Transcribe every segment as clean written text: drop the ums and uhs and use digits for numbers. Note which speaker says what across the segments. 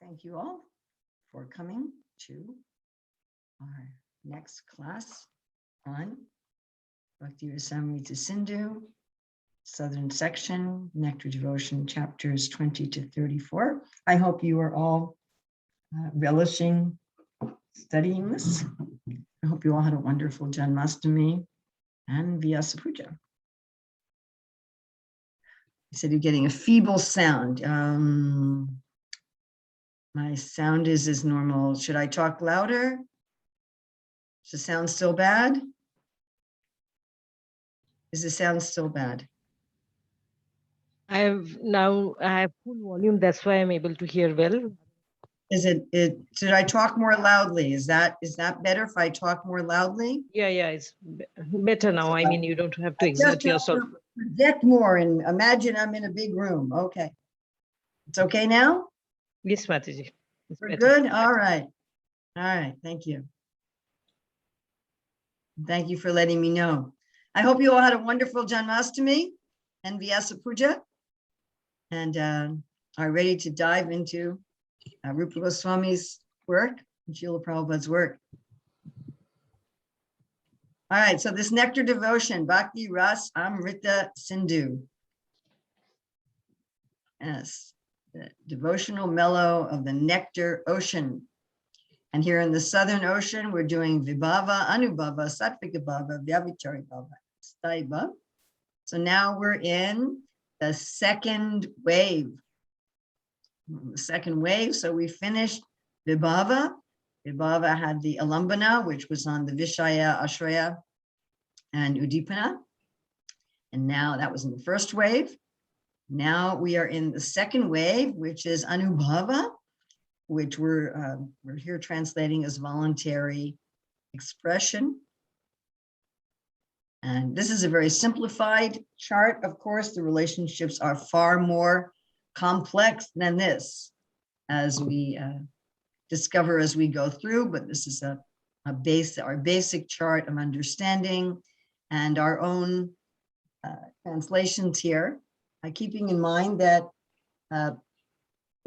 Speaker 1: Thank you all for coming to our next class on Bhakti Rasamrita Sindhu, Southern Section, Nectar Devotion, chapters 20 to 34. I hope you are all relishing studying this. I hope you all had a wonderful Janmashtami and Vyasa Puja. You said you're getting a feeble sound. My sound is as normal. Should I talk louder? Does the sound still bad? Is the sound still bad?
Speaker 2: I have full volume. That's why I'm able to hear well.
Speaker 1: Should I talk more loudly? Is that better if I talk more loudly?
Speaker 2: Yeah, it's better now. I mean, you don't have to exert yourself.
Speaker 1: Project more and imagine I'm in a big room. Okay. It's okay now?
Speaker 2: Yes, Mataji.
Speaker 1: We're good? All right. All right. Thank you. Thank you for letting me know. I hope you all had a wonderful Janmashtami and Vyasa Puja and are ready to dive into Rupa Goswami's work and Srila Prabhupada's work. All right, so this Nectar Devotion, Bhakti Ras Amrita Sindhu. Yes, the devotional mellow of the Nectar Ocean. And here in the Southern Ocean, we're doing Vibhava, Anubhava, Sattvika Bhava, Vyabhichari Bhava, Sthai Bhava. So now we're in the second wave. So we finished Vibhava. Vibhava had the Alambana, which was on the Vishaya, Ashraya, and Udipana. And now that was in the first wave. Now we are in the second wave, which is Anubhava, which we're here translating as voluntary expression. And this is a very simplified chart. Of course, the relationships are far more complex than this, as we discover as we go through, but this is our basic chart of understanding and our own translations here, keeping in mind that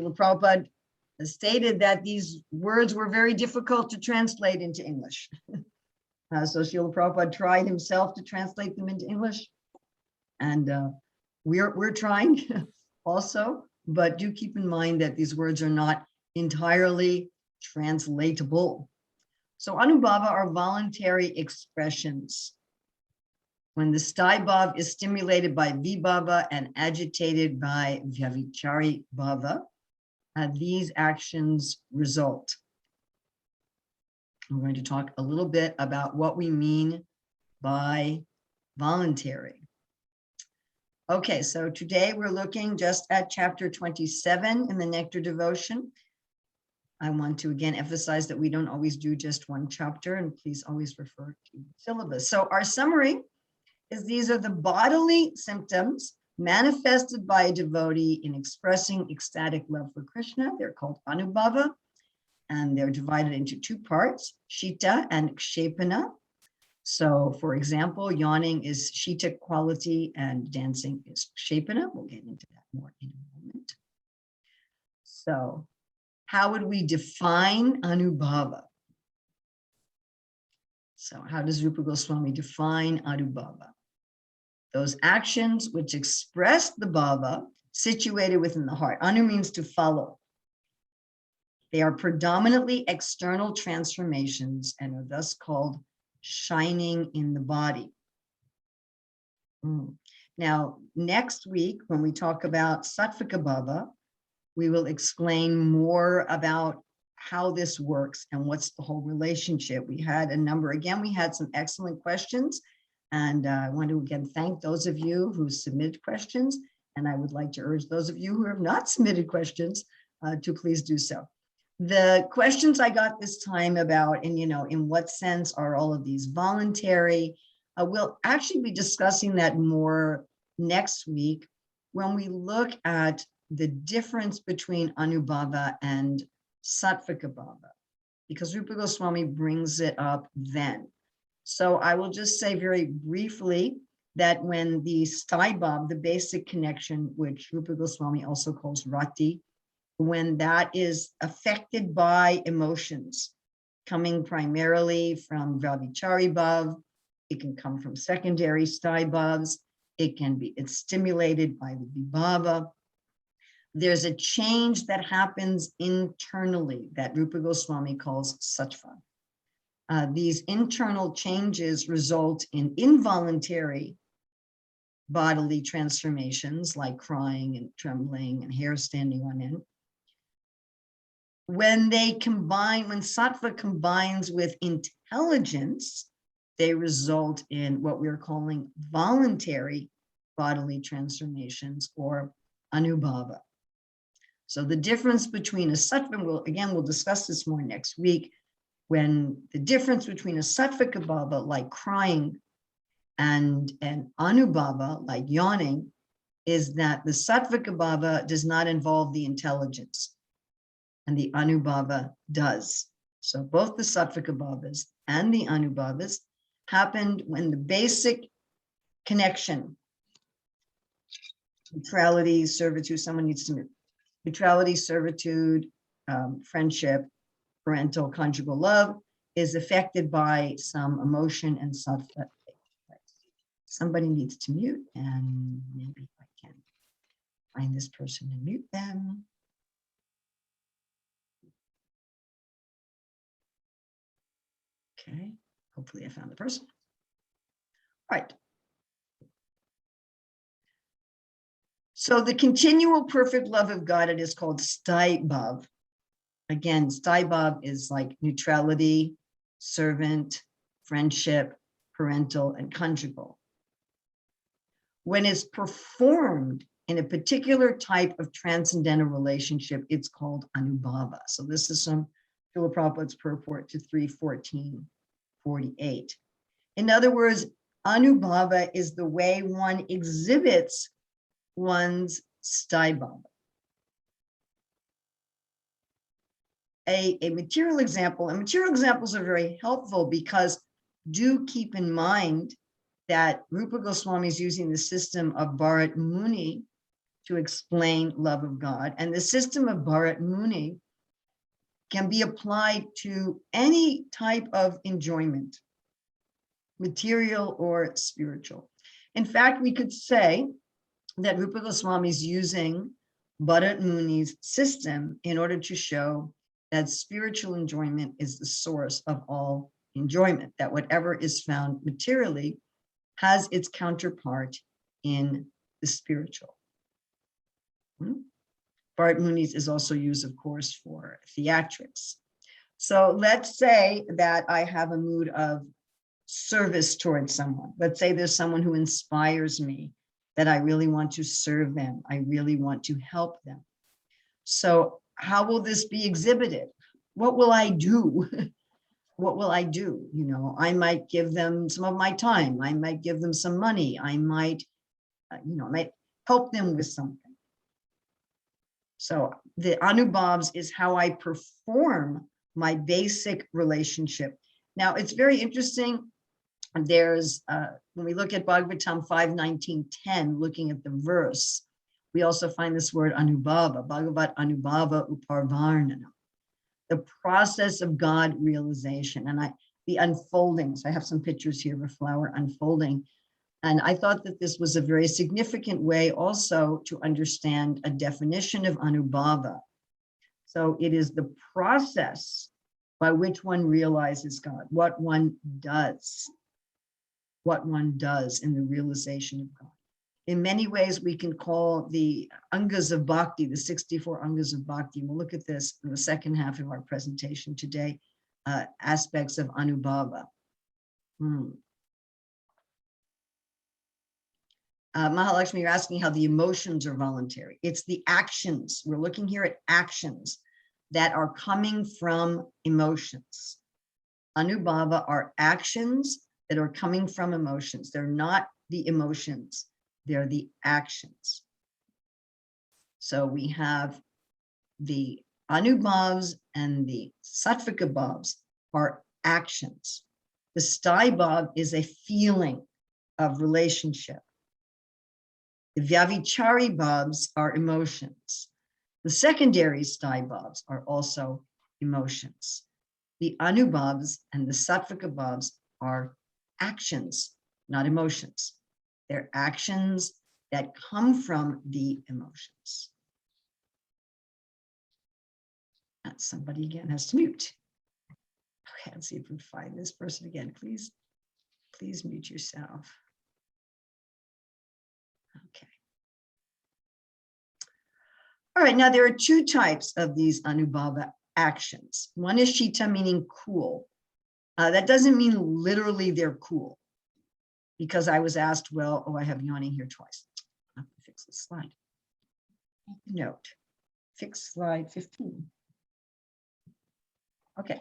Speaker 1: Prabhupada stated that these words were very difficult to translate into English. So Srila Prabhupada tried himself to translate them into English, and we're trying also, but do keep in mind that these words are not entirely translatable. So Anubhava are voluntary expressions. When the sthai bhava is stimulated by vibhava and agitated by vyavichari bhava, these actions result. I'm going to talk a little bit about what we mean by voluntary. Okay, so today we're looking just at chapter 27 in the Nectar Devotion. I want to again emphasize that we don't always do just one chapter, and please always refer to the syllabus. So our summary is these are the bodily symptoms manifested by a devotee in expressing ecstatic love for Krishna. They're called Anubhava, and they're divided into two parts, Sita and Ksepana. So, for example, yawning is Sita quality and dancing is Ksepana. We'll get into that more in a moment. So, how would we define Anubhava? So, how does Rupa Goswami define Anubhava? Those actions which express the bhava situated within the heart. Anu means to follow. They are predominantly external transformations and are thus called shining in the body. Now, next week, when we talk about Sattvika Bhava, we will explain more about how this works and what's the whole relationship. We had some excellent questions. And I want to again thank those of you who submitted questions. And I would like to urge those of you who have not submitted questions to please do so. The questions I got this time about, in what sense are all of these voluntary? We'll actually be discussing that more next week when we look at the difference between Anubhava and Sattvika Bhava, because Rupa Goswami brings it up then. So I will just say very briefly that when the sthai bhava, the basic connection, which Rupa Goswami also calls rati, when that is affected by emotions, coming primarily from Vyabhichari bhav, it can come from secondary sthai bhavs, it's stimulated by the vibhava. There's a change that happens internally that Rupa Goswami calls sattva. These internal changes result in involuntary bodily transformations like crying and trembling and hair standing on end. When sattva combines with intelligence, they result in what we're calling voluntary bodily transformations, or Anubhava. So the difference between a sattva, we'll discuss this more next week, when the difference between a sattvika bhava, like crying, and an Anubhava, like yawning, is that the sattvika bhava does not involve the intelligence, and the Anubhava does. So both the sattvika bhavas and the Anubhavas happened when the basic connection, neutrality, servitude, someone needs to move, neutrality, servitude, friendship, parental, conjugal love, is affected by some emotion and sattva. Somebody needs to mute, and maybe I can find this person and mute them. Okay, hopefully I found the person. All right. So the continual perfect love of God, it is called sthai bhav. Again, sthai bhav is like neutrality, servant, friendship, parental, and conjugal. When it's performed in a particular type of transcendental relationship, it's called Anubhava. So this is from Srila Prabhupada's purport to 3:14:48. In other words, Anubhava is the way one exhibits one's sthai bhava. A material example, and material examples are very helpful because do keep in mind that Rupa Goswami is using the system of Bharat Muni to explain love of God. And the system of Bharat Muni can be applied to any type of enjoyment, material or spiritual. In fact, we could say that Rupa Goswami is using Bharat Muni's system in order to show that spiritual enjoyment is the source of all enjoyment, that whatever is found materially has its counterpart in the spiritual. Bharat Muni's is also used, of course, for theatrics. So let's say that I have a mood of service towards someone. Let's say there's someone who inspires me, that I really want to serve them. I really want to help them. So how will this be exhibited? What will I do? What will I do? You know, I might give them some of my time. I might give them some money. I might, I might help them with something. So the Anubhavs is how I perform my basic relationship. Now, it's very interesting. There's, when we look at Bhagavatam 5:19:10, looking at the verse, we also find this word Anubhava, Bhagavat Anubhava Uparvarnana, the process of God realization. And the unfoldings, I have some pictures here of a flower unfolding. And I thought that this was a very significant way also to understand a definition of Anubhava. So it is the process by which one realizes God, what one does in the realization of God. In many ways, we can call the Angas of Bhakti, the 64 Angas of Bhakti, we'll look at this in the second half of our presentation today, aspects of Anubhava. Mahalakshmi, you're asking how the emotions are voluntary. It's the actions. We're looking here at actions that are coming from emotions. Anubhava are actions that are coming from emotions. They're not the emotions, they're the actions. So we have the Anubhavs and the Sattvika bhavs are actions. The sthai bhav is a feeling of relationship. The Vyavichari bhavs are emotions. The secondary sthai bhavs are also emotions. The Anubhavs and the Sattvika bhavs are actions, not emotions. They're actions that come from the emotions. And somebody again has to mute. Okay, let's see if we find this person again. Please mute yourself. Okay. All right, now there are two types of these Anubhava actions. One is Sita, meaning cool. That doesn't mean literally they're cool, because I was asked, well, oh, I have yawning here twice. I have to fix this slide. Note, fix slide 15. Okay.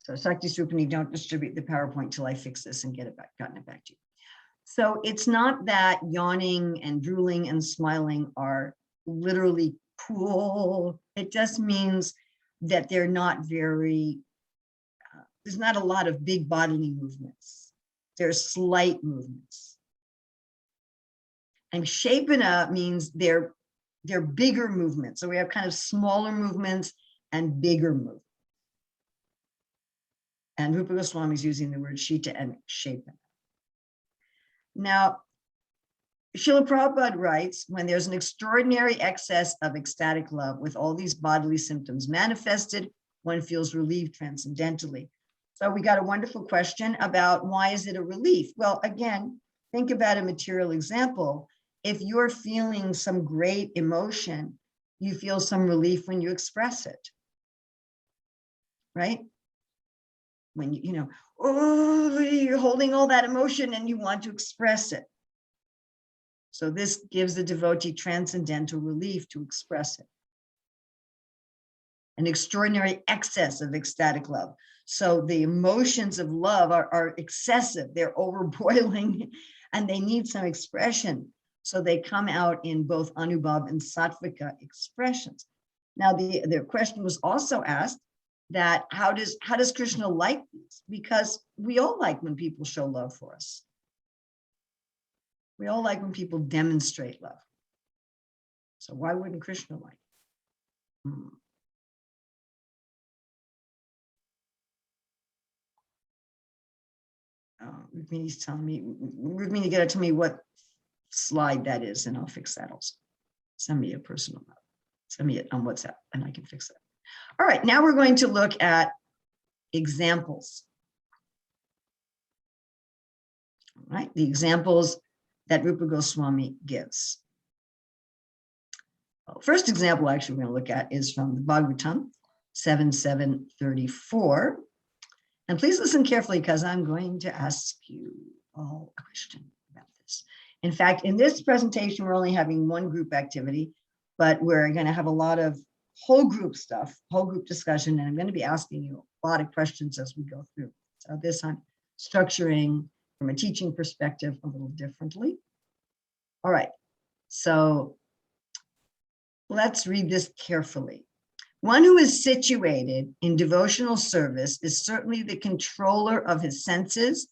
Speaker 1: So Sakti Srupani, don't distribute the PowerPoint till I fix this and gotten it back to you. So it's not that yawning and drooling and smiling are literally cool. It just means that they're not very, there's not a lot of big bodily movements. There's slight movements. And Ksepana means they're bigger movements. So we have kind of smaller movements and bigger movements. And Rupa Goswami is using the word Sita and Ksepana. Now, Srila Prabhupada writes, when there's an extraordinary excess of ecstatic love with all these bodily symptoms manifested, one feels relieved transcendentally. So we got a wonderful question about why is it a relief? Well, again, think about a material example. If you're feeling some great emotion, you feel some relief when you express it, right? When oh, you're holding all that emotion and you want to express it. So this gives the devotee transcendental relief to express it. An extraordinary excess of ecstatic love. So the emotions of love are excessive, they're overboiling, and they need some expression. So they come out in both Anubhav and Sattvika expressions. Now the question was also asked that how does Krishna like these? Because we all like when people show love for us. We all like when people demonstrate love. So why wouldn't Krishna like it? Rukmini's telling me, Rukmini, you gotta tell me what slide that is and I'll fix that also. Send me a personal note. Send me it on WhatsApp and I can fix it. All right, now we're going to look at examples. All right, the examples that Rupa Goswami gives. Well, first example actually we're going to look at is from the Bhagavatam 7:734. And please listen carefully because I'm going to ask you all a question about this. In fact, in this presentation, we're only having one group activity, but we're going to have a lot of whole group stuff, whole group discussion, and I'm going to be asking you a lot of questions as we go through. So this I'm structuring from a teaching perspective a little differently. All right, so let's read this carefully. One who is situated in devotional service is certainly the controller of his senses,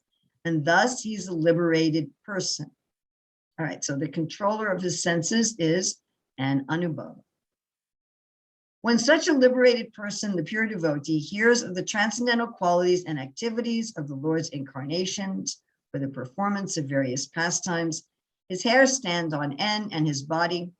Speaker 1: and thus he's a liberated person. All right, so the controller of his senses is an Anubhava. When such a liberated person, the pure devotee, hears of the transcendental qualities and activities of the Lord's incarnations for the performance of various pastimes, his hair stands on end and his body,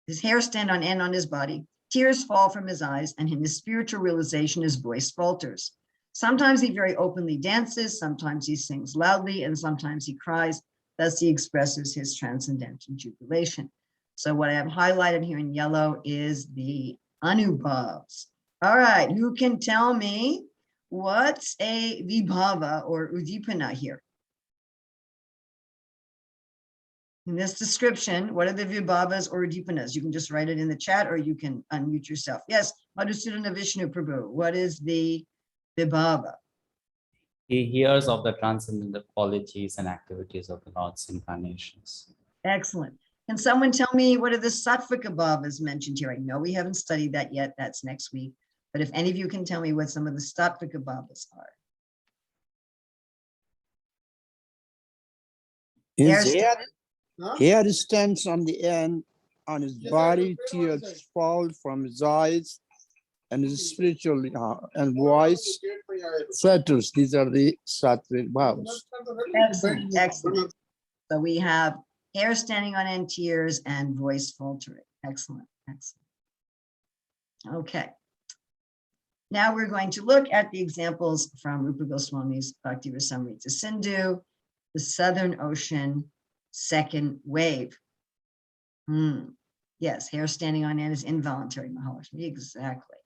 Speaker 1: on his body, tears fall from his eyes, and in his spiritual realization, his voice falters. Sometimes he very openly dances, sometimes he sings loudly, and sometimes he cries. Thus he expresses his transcendental jubilation. So what I have highlighted here in yellow is the Anubhavs. All right, who can tell me what's a vibhava or udipana here? In this description, what are the vibhavas or udipanas? You can just write it in the chat or you can unmute yourself. Yes, Madhusudana Vishnu Prabhu, what is the vibhava?
Speaker 3: He hears of the transcendental qualities and activities of the Lord's incarnations.
Speaker 1: Excellent. Can someone tell me what are the Sattvika bhavas mentioned here? I know we haven't studied that yet. That's next week. But if any of you can tell me what some of the Sattvika bhavas are.
Speaker 4: Is there Hair stands on the end, on his body, tears fall from his eyes, and his spiritual and voice flutters. These are the sattvic bhavas.
Speaker 1: Excellent, excellent. So we have hair standing on end, tears, and voice faltering. Excellent, excellent. Okay. Now we're going to look at the examples from Rupa Goswami's Bhakti Rasamrita Sindhu, the Southern Ocean, second wave. Yes, hair standing on end is involuntary, Mahalakshmi. Exactly.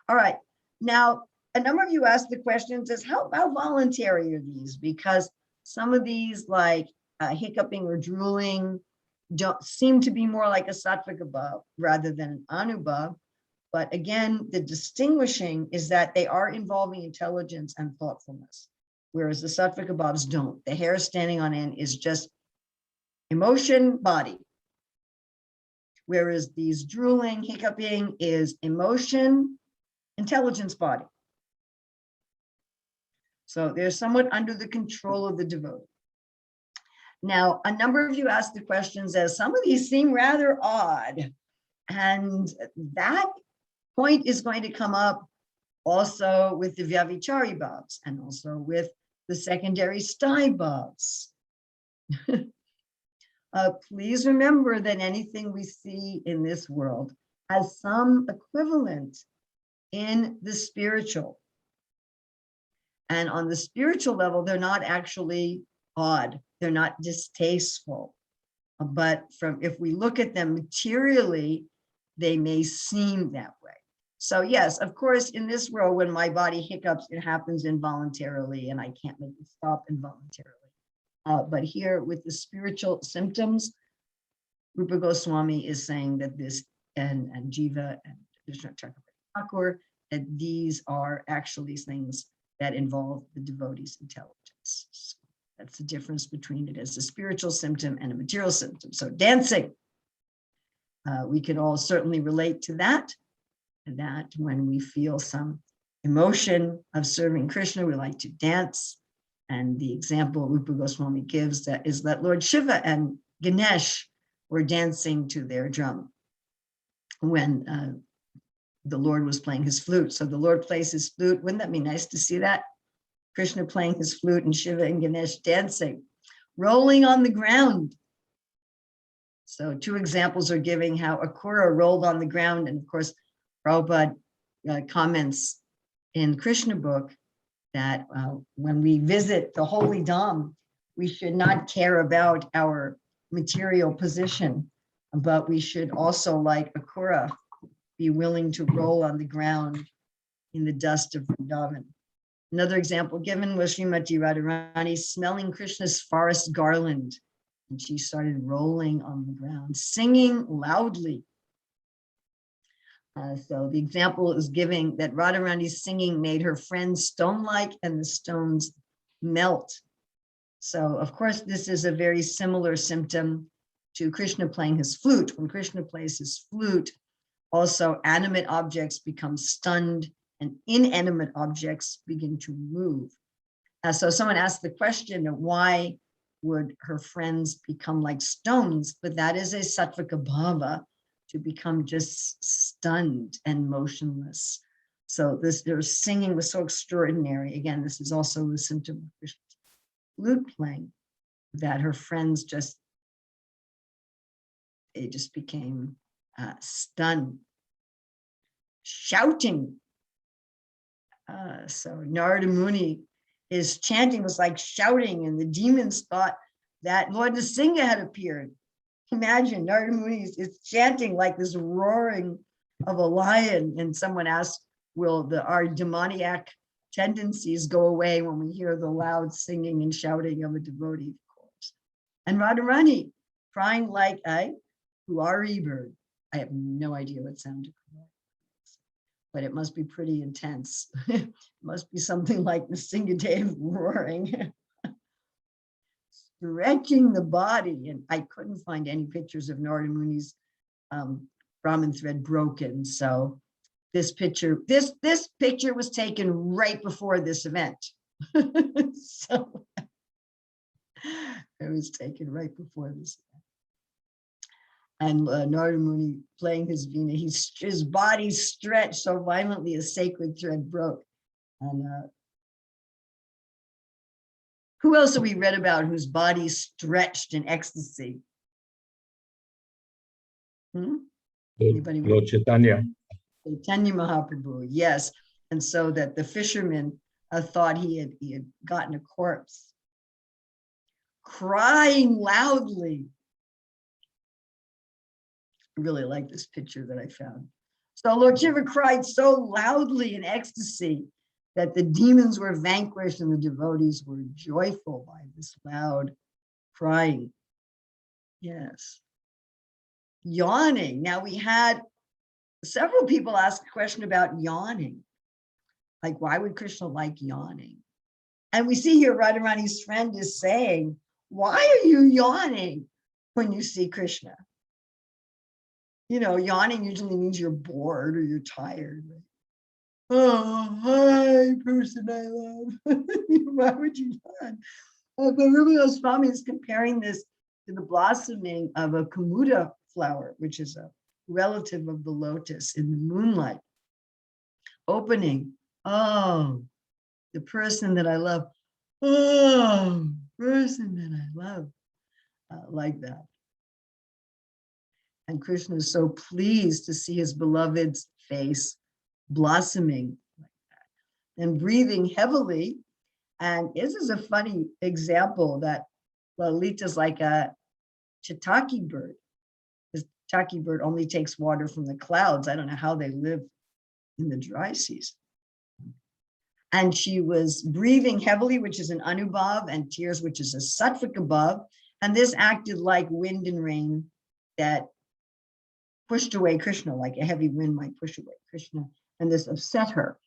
Speaker 1: All right. Now, a number of you asked the questions as how voluntary are these? Because some of these, like hiccuping or drooling, don't seem to be more like a sattvic abhav rather than an anubhav. But again, the distinguishing is that they are involving intelligence and thoughtfulness, whereas the sattvic abhavs don't. The hair standing on end is just emotion, body. Whereas these drooling, hiccuping is emotion, intelligence, body. So they're somewhat under the control of the devotee. Now, a number of you asked the questions as some of these seem rather odd. And that point is going to come up also with the Vyavichari bhavs and also with the secondary sthai bhavs. Please remember that anything we see in this world has some equivalent in the spiritual. And on the spiritual level, they're not actually odd. They're not distasteful. But if we look at them materially, they may seem that way. So yes, of course, in this world, when my body hiccups, it happens involuntarily and I can't make it stop involuntarily. But here with the spiritual symptoms, Rupa Goswami is saying that this, and Jiva and Krishna Thakur, that these are actually things that involve the devotee's intelligence. So that's the difference between it as a spiritual symptom and a material symptom. So dancing, we can all certainly relate to that when we feel some emotion of serving Krishna, we like to dance. And the example Rupa Goswami gives that is that Lord Shiva and Ganesh were dancing to their drum when the Lord was playing his flute. So the Lord plays his flute. Wouldn't that be nice to see that? Krishna playing his flute and Shiva and Ganesh dancing, rolling on the ground. So two examples are giving how Akura rolled on the ground. And of course, Prabhupada comments in Krishna book that when we visit the holy Dham, we should not care about our material position, but we should also, like Akura, be willing to roll on the ground in the dust of Vrindavan. Another example given was Srimati Radharani smelling Krishna's forest garland, and she started rolling on the ground, singing loudly. So the example is giving that Radharani's singing made her friends stone-like and the stones melt. So of course, this is a very similar symptom to Krishna playing his flute. When Krishna plays his flute, also animate objects become stunned and inanimate objects begin to move. So someone asked the question of why would her friends become like stones, but that is a sattvika bhava, to become just stunned and motionless. So their singing was so extraordinary. Again, this is also the symptom of Krishna's flute playing, that her friends just became stunned. Shouting. So Narada Muni, his chanting was like shouting, and the demons thought that Lord Nrsimha had appeared. Imagine Narada Muni is chanting like this roaring of a lion, and someone asked, will our demoniac tendencies go away when we hear the loud singing and shouting of a devotee? Of course. And Radharani crying like a Huari bird. I have no idea what sound to cry, but it must be pretty intense. It must be something like the Singadev roaring. Stretching the body, and I couldn't find any pictures of Narada Muni's Brahmin thread broken. So this picture was taken right before this event. So it was taken right before this event. And Narada Muni playing his veena, his body stretched so violently a sacred thread broke. And who else have we read about whose body stretched in ecstasy? Anybody?
Speaker 5: Lord Chaitanya.
Speaker 1: Chaitanya Mahaprabhu, yes. And so that the fisherman thought he had gotten a corpse, crying loudly. I really like this picture that I found. So Lord Shiva cried so loudly in ecstasy that the demons were vanquished and the devotees were joyful by this loud crying. Yes. Yawning. Now we had several people ask a question about yawning. Like, why would Krishna like yawning? And we see here Radharani's friend is saying, why are you yawning when you see Krishna? You know, yawning usually means you're bored or you're tired. Right? Oh, hi, person I love. Why would you yawn? But Rupa Swami is comparing this to the blossoming of a Kumuda flower, which is a relative of the lotus in the moonlight. Opening, oh, the person that I love. Oh, person that I love. Like that. And Krishna is so pleased to see his beloved's face blossoming like that and breathing heavily. And this is a funny example that Lalita's like a Chataki bird. This Chataki bird only takes water from the clouds. I don't know how they live in the dry season. And she was breathing heavily, which is an Anubhav, and tears, which is a Sattvik above. And this acted like wind and rain that pushed away Krishna, like a heavy wind might push away Krishna, and this upset her.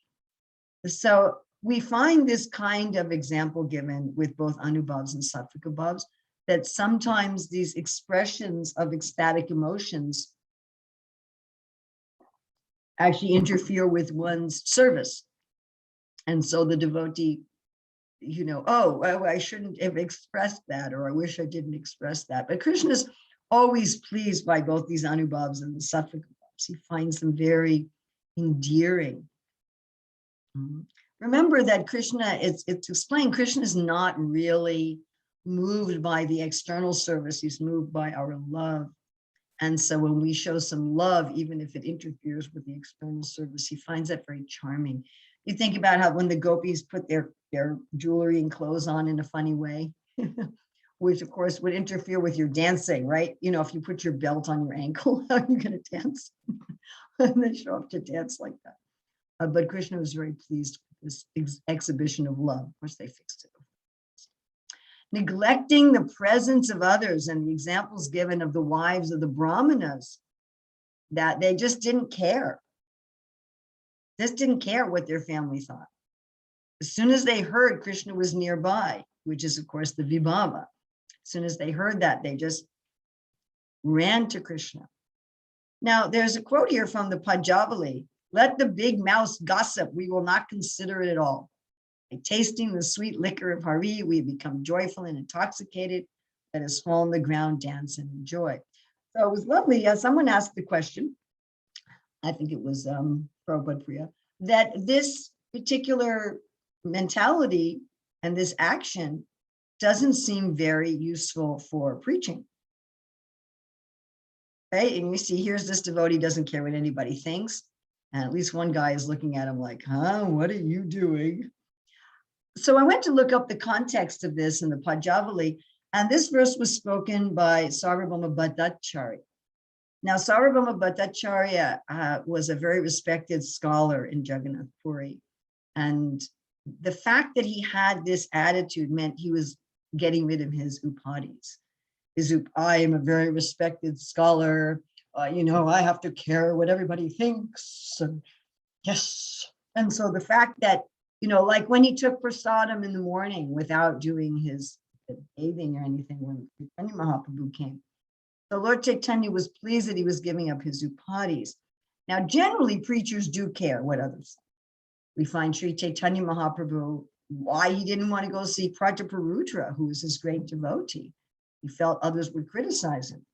Speaker 1: So we find this kind of example given with both Anubhavs and Sattvik abhavs, that sometimes these expressions of ecstatic emotions actually interfere with one's service. And so the devotee, you know, oh, I shouldn't have expressed that, or I wish I didn't express that. But Krishna is always pleased by both these Anubhavs and the Sattvik abhavs. He finds them very endearing. Remember that Krishna, it's explained, Krishna is not really moved by the external service. He's moved by our love. And so when we show some love, even if it interferes with the external service, he finds that very charming. You think about how when the gopis put their jewelry and clothes on in a funny way, which of course would interfere with your dancing, right? You know, if you put your belt on your ankle, how are you going to dance? And they show up to dance like that. But Krishna was very pleased with this exhibition of love. Of course, they fixed it. Neglecting the presence of others, and the examples given of the wives of the Brahmanas, that they just didn't care. Just didn't care what their family thought. As soon as they heard Krishna was nearby, which is of course the Vibhava, as soon as they heard that, they just ran to Krishna. Now, there's a quote here from the Pajavali: "Let the big mouse gossip, we will not consider it at all. By tasting the sweet liquor of Hari, we become joyful and intoxicated. Let us fall on the ground, dance, and enjoy." So it was lovely. Someone asked the question, I think it was Prabhupada Priya, that this particular mentality and this action doesn't seem very useful for preaching. Okay, and you see, here's this devotee doesn't care what anybody thinks. And at least one guy is looking at him like, huh, what are you doing? So I went to look up the context of this in the Pajavali, and this verse was spoken by Sarvabhauma Bhattacharya. Now, Sarvabhauma Bhattacharya was a very respected scholar in Jagannath Puri. And the fact that he had this attitude meant he was getting rid of his upadhis. I am a very respected scholar. You know, I have to care what everybody thinks. And yes. And so the fact that, you know, like when he took prasadam in the morning without doing his bathing or anything when Chaitanya Mahaprabhu came. So Lord Chaitanya was pleased that he was giving up his upadhis. Now, generally, preachers do care what others say. We find Sri Chaitanya Mahaprabhu, why he didn't want to go see Prataparudra, who was his great devotee. He felt others would criticize him.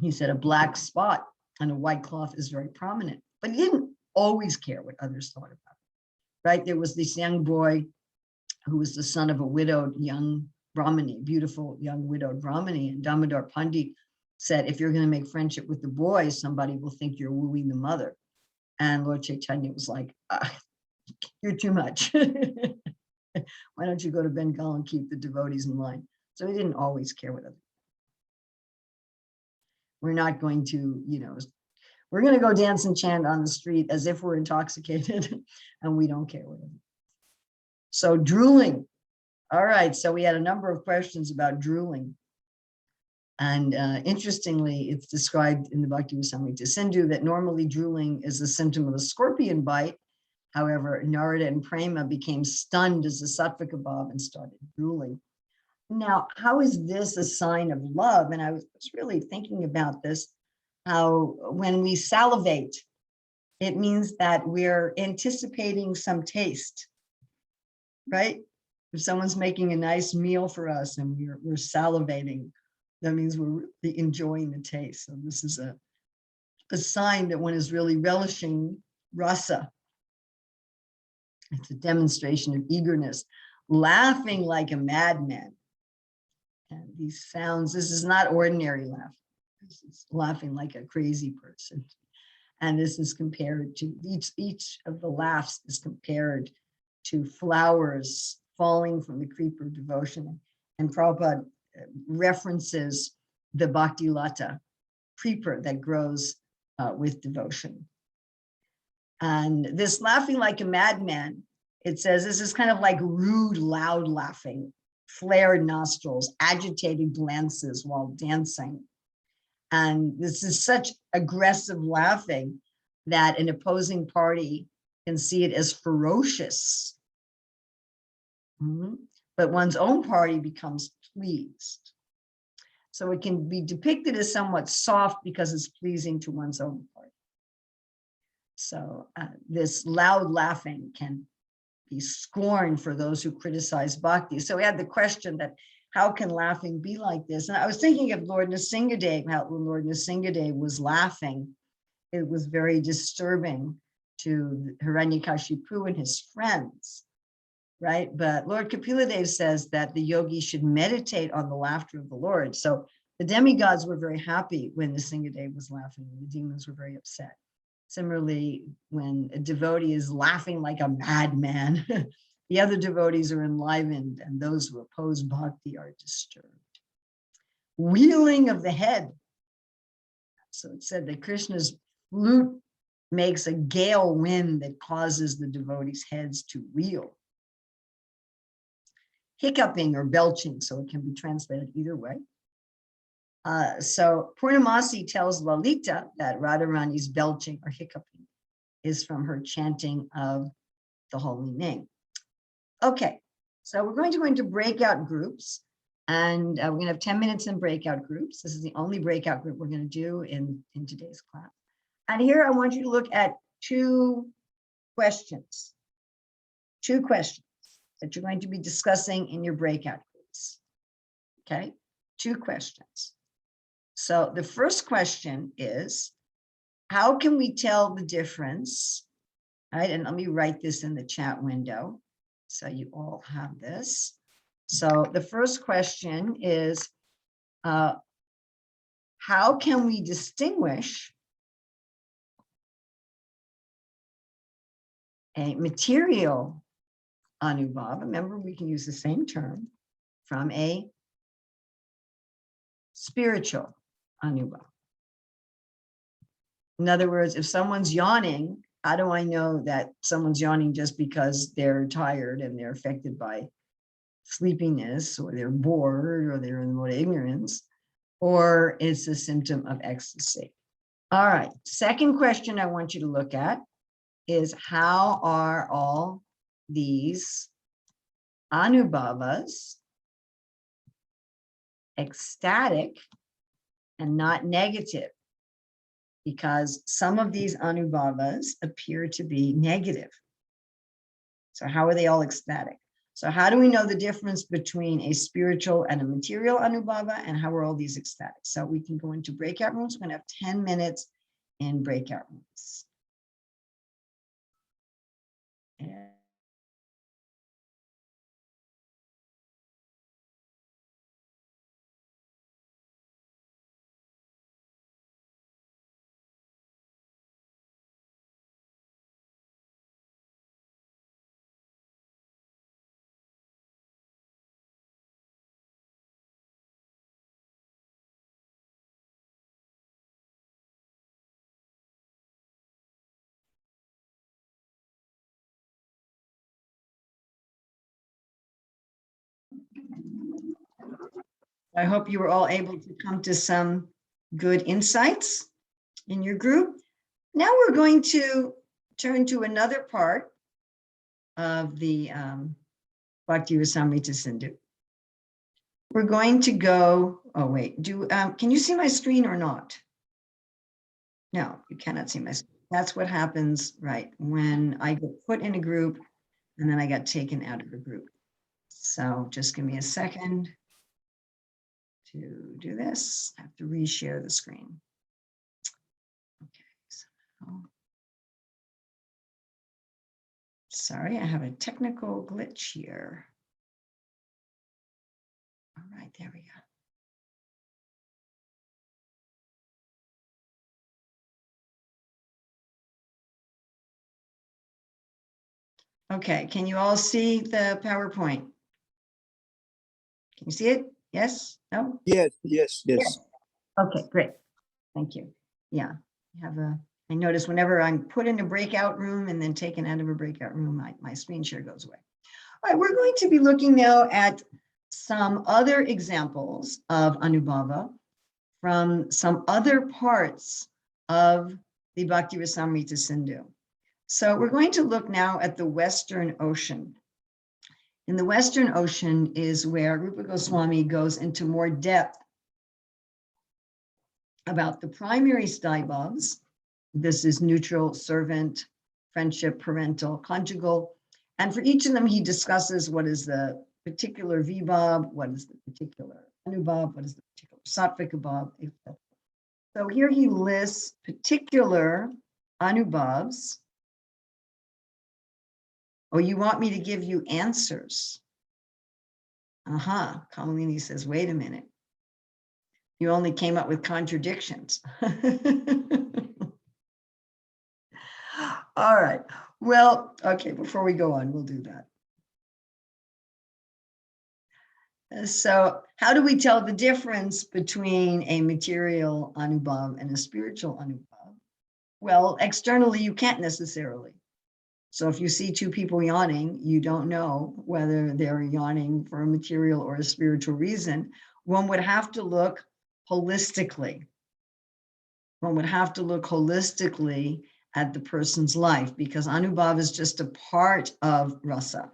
Speaker 1: He said a black spot on a white cloth is very prominent, but he didn't always care what others thought about it, right? There was this young boy who was the son of a widowed young Brahmini, beautiful young widowed Brahmini, and Damodar Pandit said, if you're going to make friendship with the boys, somebody will think you're wooing the mother. And Lord Chaitanya was like, you're too much. Why don't you go to Bengal and keep the devotees in line? So he didn't always care what others. We're not going to, we're going to go dance and chant on the street as if we're intoxicated and we don't care what others. So drooling. All right. So we had a number of questions about drooling. And interestingly, it's described in the Bhakti Rasamrita Sindhu that normally drooling is a symptom of a scorpion bite. However, Narada and Prema became stunned as a Sattvika Bhav and started drooling. Now, how is this a sign of love? And I was really thinking about this, how when we salivate, it means that we're anticipating some taste, right? If someone's making a nice meal for us and we're salivating, that means we're really enjoying the taste. So this is a sign that one is really relishing rasa. It's a demonstration of eagerness, laughing like a madman. And these sounds, this is not ordinary laughter. This is laughing like a crazy person. And this is compared to, each of the laughs is compared to flowers falling from the creeper of devotion. And Prabhupada references the Bhakti Lata creeper that grows with devotion. And this laughing like a madman, it says this is kind of like rude, loud laughing, flared nostrils, agitated glances while dancing. And this is such aggressive laughing that an opposing party can see it as ferocious. But one's own party becomes pleased. So it can be depicted as somewhat soft because it's pleasing to one's own party. So this loud laughing can be scorn for those who criticize bhakti. So we had the question that how can laughing be like this? And I was thinking of Lord Nrsingadev, how Lord Nrsingadev was laughing. It was very disturbing to Hiranyakashipu and his friends, right? But Lord Kapila says that the yogi should meditate on the laughter of the Lord. So the demigods were very happy when Nrsingadev was laughing, and the demons were very upset. Similarly, when a devotee is laughing like a madman, the other devotees are enlivened, and those who oppose bhakti are disturbed. Wheeling of the head. So it said that Krishna's flute makes a gale wind that causes the devotees' heads to wheel. Hiccuping or belching, so it can be translated either way. So Purnamasi tells Lalita that Radharani's belching or hiccuping is from her chanting of the holy name. Okay, so we're going to go into breakout groups, and we're going to have 10 minutes in breakout groups. This is the only breakout group we're going to do in today's class. And here I want you to look at two questions that you're going to be discussing in your breakout groups. Okay, two questions. So the first question is, how can we tell the difference, right? And let me write this in the chat window so you all have this. So the first question is, how can we distinguish a material Anubhava, remember we can use the same term, from a spiritual Anubhava? In other words, if someone's yawning, how do I know that someone's yawning just because they're tired and they're affected by sleepiness, or they're bored, or they're in mode ignorance, or it's a symptom of ecstasy? All right, second question I want you to look at is, how are all these Anubhavas ecstatic and not negative? Because some of these Anubhavas appear to be negative. So how are they all ecstatic? So how do we know the difference between a spiritual and a material Anubhava, and how are all these ecstatic? So we can go into breakout rooms. We're going to have 10 minutes in breakout rooms. And I hope you were all able to come to some good insights in your group. Now we're going to turn to another part of the Bhakti Rasamrita Sindhu. We're going to go, oh wait, can you see my screen or not? No, you cannot see my screen. That's what happens, right, when I get put in a group and then I got taken out of the group. So just give me a second to do this. I have to reshare the screen. Okay, so sorry, I have a technical glitch here. All right, there we go. Okay, can you all see the PowerPoint? Can you see it? Yes? No?
Speaker 4: Yes, yes, yes.
Speaker 1: Okay, great. Thank you. Yeah, I notice whenever I'm put in a breakout room and then taken out of a breakout room, my screen share goes away. All right, we're going to be looking now at some other examples of Anubhava from some other parts of the Bhakti Rasamrita Sindhu. So we're going to look now at the Western Ocean. In the Western Ocean is where Rupa Goswami goes into more depth about the primary Staibhavs. This is neutral, servant, friendship, parental, conjugal. And for each of them, he discusses what is the particular Vibhav, what is the particular Anubhav, what is the particular Sattvic Bhav, etc. So here he lists particular Anubhavs. Oh, you want me to give you answers? Kamalini says, wait a minute. You only came up with contradictions. All right. Well, okay, before we go on, we'll do that. So how do we tell the difference between a material Anubhav and a spiritual Anubhav? Well, externally, you can't necessarily. So if you see two people yawning, you don't know whether they're yawning for a material or a spiritual reason. One would have to look holistically. One would have to look holistically at the person's life, because Anubhav is just a part of rasa.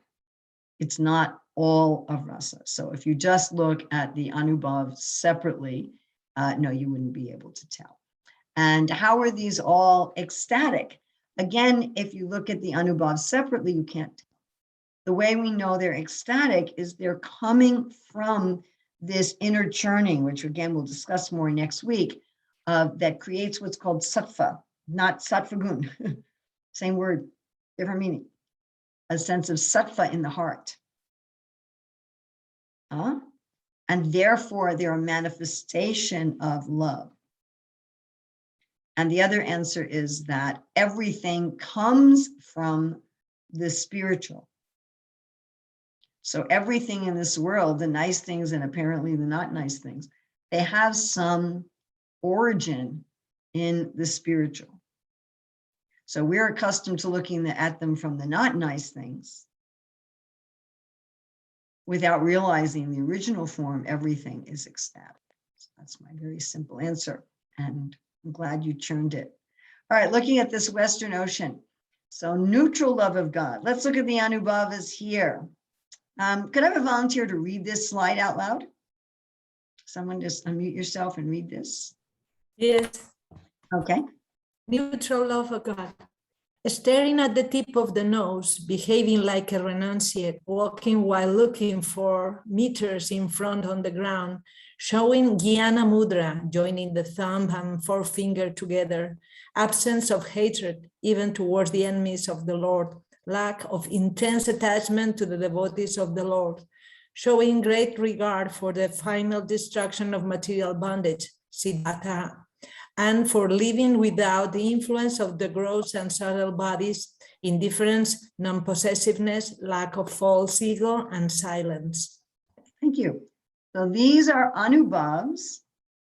Speaker 1: It's not all of rasa. So if you just look at the Anubhav separately, no, you wouldn't be able to tell. And how are these all ecstatic? Again, if you look at the Anubhav separately, you can't tell. The way we know they're ecstatic is they're coming from this inner churning, which again, we'll discuss more next week, that creates what's called sattva, not sattvagun. Same word, different meaning. A sense of sattva in the heart. And therefore, they're a manifestation of love. And the other answer is that everything comes from the spiritual. So everything in this world, the nice things and apparently the not nice things, they have some origin in the spiritual. So we're accustomed to looking at them from the not nice things without realizing the original form, everything is ecstatic. So that's my very simple answer. And I'm glad you churned it. All right, looking at this Western Ocean. So neutral love of God. Let's look at the Anubhavas here. Could I have a volunteer to read this slide out loud? Someone just unmute yourself and read this.
Speaker 5: Yes.
Speaker 1: Okay.
Speaker 5: Neutral love of God. staring at the tip of the nose, behaving like a renunciate, walking while looking for meters in front on the ground, showing Guyana Mudra, joining the thumb and forefinger together, absence of hatred, even towards the enemies of the Lord, lack of intense attachment to the devotees of the Lord, showing great regard for the final destruction of material bondage, Siddhartha, and for living without the influence of the gross and subtle bodies, indifference, non-possessiveness, lack of false ego, and silence.
Speaker 1: Thank you. So these are Anubhavs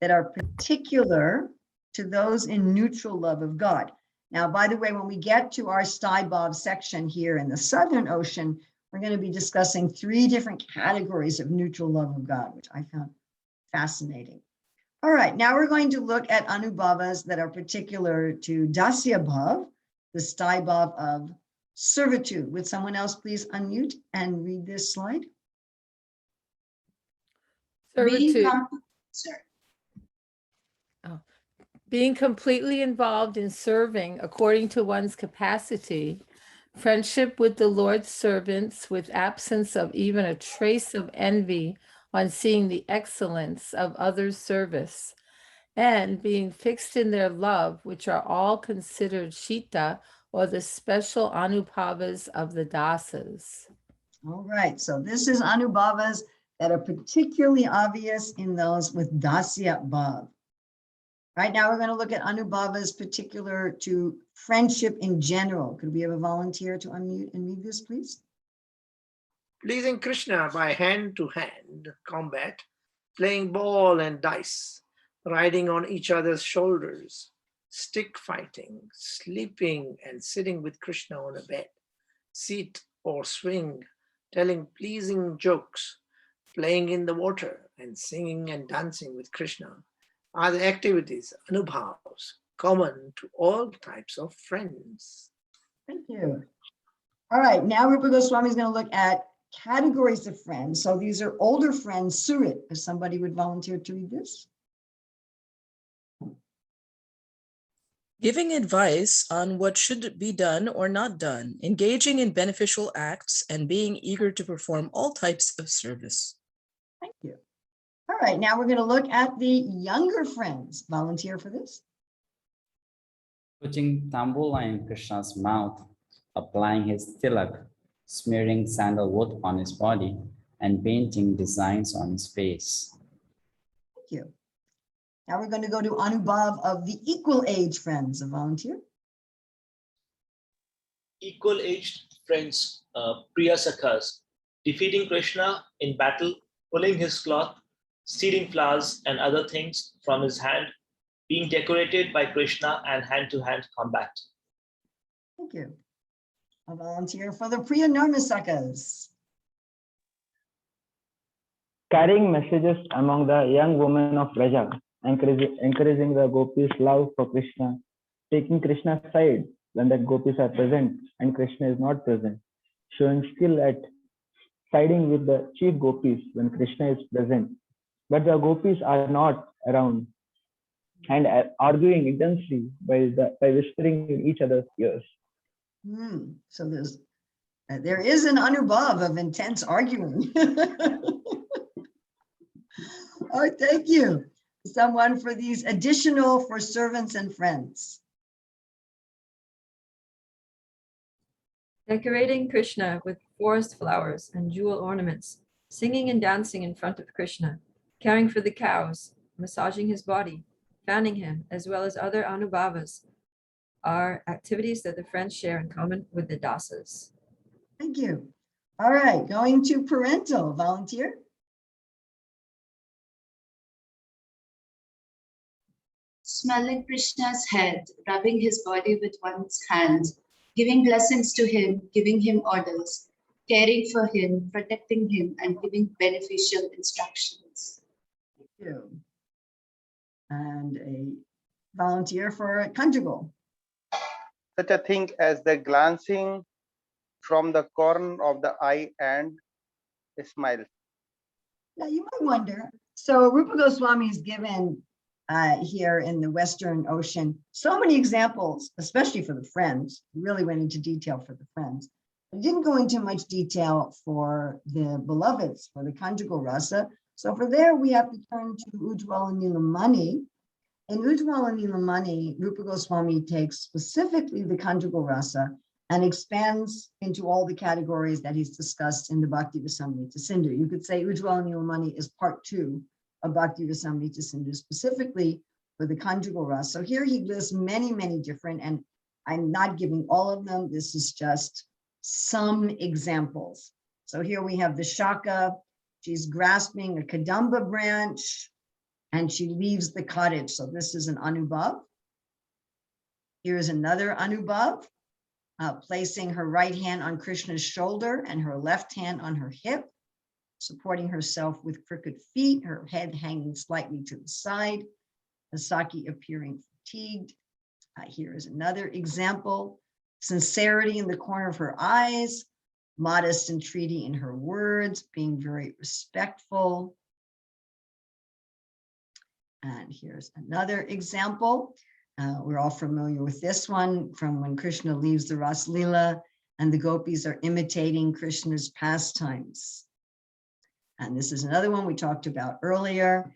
Speaker 1: that are particular to those in neutral love of God. Now, by the way, when we get to our Sthaibhav section here in the Southern Ocean, we're going to be discussing 3 different categories of neutral love of God, which I found fascinating. All right, now we're going to look at Anubhavas that are particular to Dasya Bhav, the Sthaibhav of servitude. Would someone else please unmute and read this slide?
Speaker 6: Servitude. Being completely involved in serving according to one's capacity, friendship with the Lord's servants with absence of even a trace of envy on seeing the excellence of others' service, and being fixed in their love, which are all considered Sita, or the special Anubhavas of the Dasas.
Speaker 1: All right, so this is Anubhavas that are particularly obvious in those with Dasya Bhav. Right now, we're going to look at Anubhavas particular to friendship in general. Could we have a volunteer to unmute and read this, please?
Speaker 7: Pleasing Krishna by hand-to-hand combat, playing ball and dice, riding on each other's shoulders, stick fighting, sleeping and sitting with Krishna on a bed, seat or swing, telling pleasing jokes, playing in the water and singing and dancing with Krishna are the activities, Anubhavs, common to all types of friends.
Speaker 1: Thank you. All right, now Rupa Goswami is going to look at categories of friends. So these are older friends, Surit. If somebody would volunteer to read this.
Speaker 8: Giving advice on what should be done or not done, engaging in beneficial acts, and being eager to perform all types of service.
Speaker 1: Thank you. All right, now we're going to look at the younger friends. Volunteer for this.
Speaker 3: Putting tambula in Krishna's mouth, applying his tilak, smearing sandalwood on his body, and painting designs on his face.
Speaker 1: Thank you. Now we're going to go to Anubhav of the equal age friends. A volunteer.
Speaker 9: Equal aged friends, Priya Sakhas, defeating Krishna in battle, pulling his cloth, stealing flowers and other things from his hand, being decorated by Krishna and hand-to-hand combat.
Speaker 1: Thank you. A volunteer for the Priya Narmasakas.
Speaker 10: Carrying messages among the young women of Raja, encouraging the gopis' love for Krishna, taking Krishna's side when the gopis are present and Krishna is not present, showing skill at siding with the chief gopis when Krishna is present, but the gopis are not around, and arguing intensely by whispering in each other's ears.
Speaker 1: So there is an Anubhav of intense arguing. Oh, thank you. Someone for these additional for servants and friends.
Speaker 11: Decorating Krishna with forest flowers and jewel ornaments, singing and dancing in front of Krishna, caring for the cows, massaging his body, fanning him, as well as other Anubhavas, are activities that the friends share in common with the Dasas.
Speaker 1: Thank you. All right, going to parental. Volunteer.
Speaker 12: Smelling Krishna's head, rubbing his body with one's hands, giving blessings to him, giving him orders, caring for him, protecting him, and giving beneficial instructions.
Speaker 1: Thank you. And a volunteer for conjugal.
Speaker 13: Such a thing as the glancing from the corner of the eye and a smile.
Speaker 1: Now you might wonder, so Rupa Goswami is given here in the Western Ocean. So many examples, especially for the friends. We really went into detail for the friends. I didn't go into much detail for the beloveds, for the conjugal rasa. So for there, we have to turn to Ujjwala Nilamani. In Ujjwala Nilamani, Rupa Goswami takes specifically the conjugal rasa and expands into all the categories that he's discussed in the Bhakti Rasamrita Sindhu. You could say Ujjwala Nilamani is part 2 of Bhakti Rasamrita Sindhu, specifically for the conjugal rasa. So here he lists many, many different, and I'm not giving all of them. This is just some examples. So here we have the Shaka. She's grasping a Kadamba branch and she leaves the cottage. So this is an Anubhav. Here is another Anubhav, placing her right hand on Krishna's shoulder and her left hand on her hip, supporting herself with crooked feet, her head hanging slightly to the side, the Saki appearing fatigued. Here is another example. Sincerity in the corner of her eyes, modest entreaty in her words, being very respectful. And here's another example. We're all familiar with this one from when Krishna leaves the Ras Leela and the gopis are imitating Krishna's pastimes. And this is another one we talked about earlier,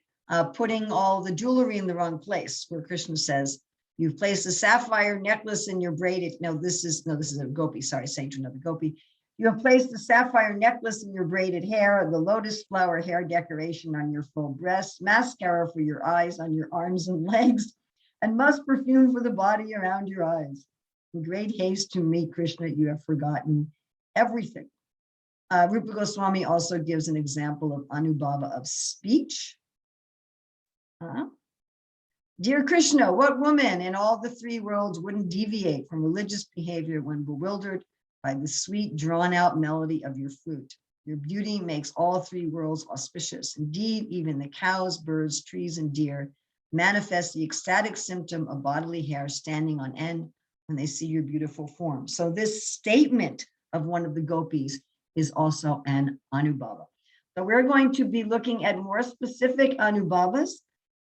Speaker 1: putting all the jewelry in the wrong place, where Krishna says, you've placed a sapphire necklace in your braided, this is a gopi, sorry, saying to another gopi. You have placed the sapphire necklace in your braided hair, the lotus flower hair decoration on your full breast, mascara for your eyes on your arms and legs, and musk perfume for the body around your eyes. In great haste to meet Krishna, you have forgotten everything. Rupa Goswami also gives an example of Anubhava of speech. Dear Krishna, what woman in all the 3 worlds wouldn't deviate from religious behavior when bewildered by the sweet, drawn-out melody of your flute? Your beauty makes all 3 worlds auspicious. Indeed, even the cows, birds, trees, and deer manifest the ecstatic symptom of bodily hair standing on end when they see your beautiful form. So this statement of one of the gopis is also an Anubhava. So we're going to be looking at more specific Anubhavas.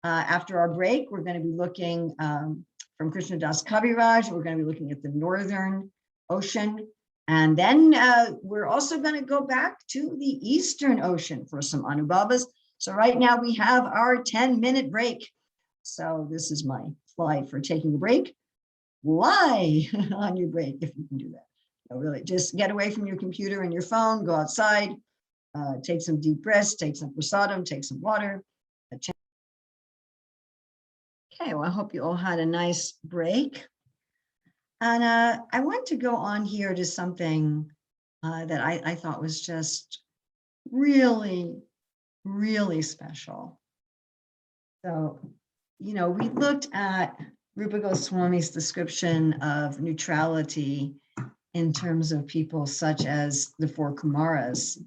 Speaker 1: After our break, we're going to be looking from Krishna Das Kaviraj. We're going to be looking at the Northern Ocean. And then we're also going to go back to the Eastern Ocean for some Anubhavas. So right now we have our 10-minute break. So this is my slide for taking a break. Lie on your break if you can do that. So really, just get away from your computer and your phone, go outside, take some deep breaths, take some prasadam, take some water. Okay, well, I hope you all had a nice break. And I want to go on here to something that I thought was just really, really special. So, we looked at Rupa Goswami's description of neutrality in terms of people such as the 4 Kumaras.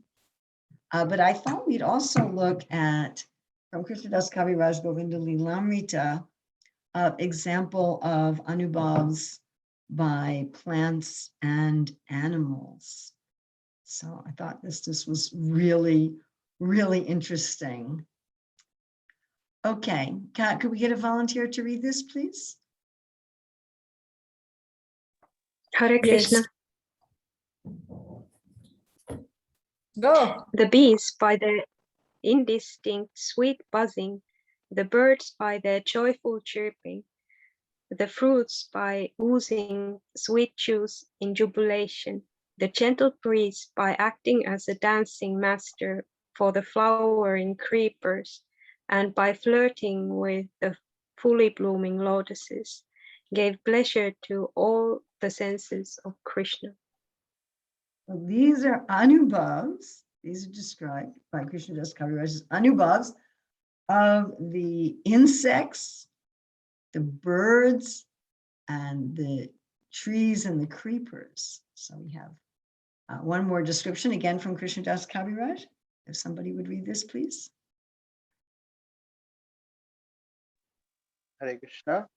Speaker 1: But I thought we'd also look at, from Krishnadas Kaviraj Govinda Lilamrita, example of Anubhavs by plants and animals. So I thought this was really, really interesting. Okay, Kat, could we get a volunteer to read this, please?
Speaker 14: Hare Krishna.
Speaker 5: Go.
Speaker 14: The bees by their indistinct sweet buzzing, the birds by their joyful chirping, the fruits by oozing sweet juice in jubilation, the gentle breeze by acting as a dancing master for the flowering creepers, and by flirting with the fully blooming lotuses, gave pleasure to all the senses of Krishna.
Speaker 1: Well, these are Anubhavs. These are described by Krishnadas Kaviraj as Anubhavs of the insects, the birds, and the trees and the creepers. So we have one more description again from Krishnadas Kaviraj. If somebody would read this, please.
Speaker 13: Hare Krishna.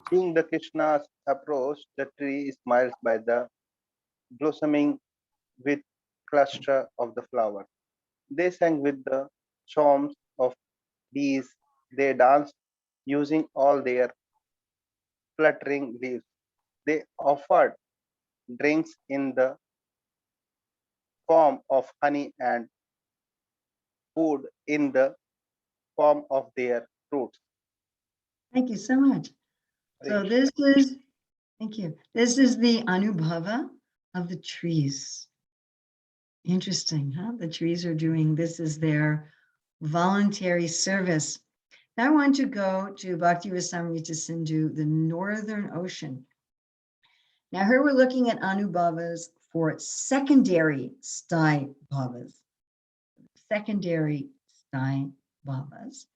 Speaker 13: Seeing the Krishna's approach, the tree smiles by the blossoming with cluster of the flowers. They sang with the charms of bees. They danced using all their fluttering leaves. They offered drinks in the form of honey and food in the form of their fruits.
Speaker 1: Thank you so much. So this is, thank you. This is the Anubhava of the trees. Interesting, huh? The trees are doing, this is their voluntary service. Now I want to go to Bhakti Rasamrita Sindhu, the Northern Ocean. Now here we're looking at Anubhavas for secondary sthai bhavas. Secondary sthai bhavas.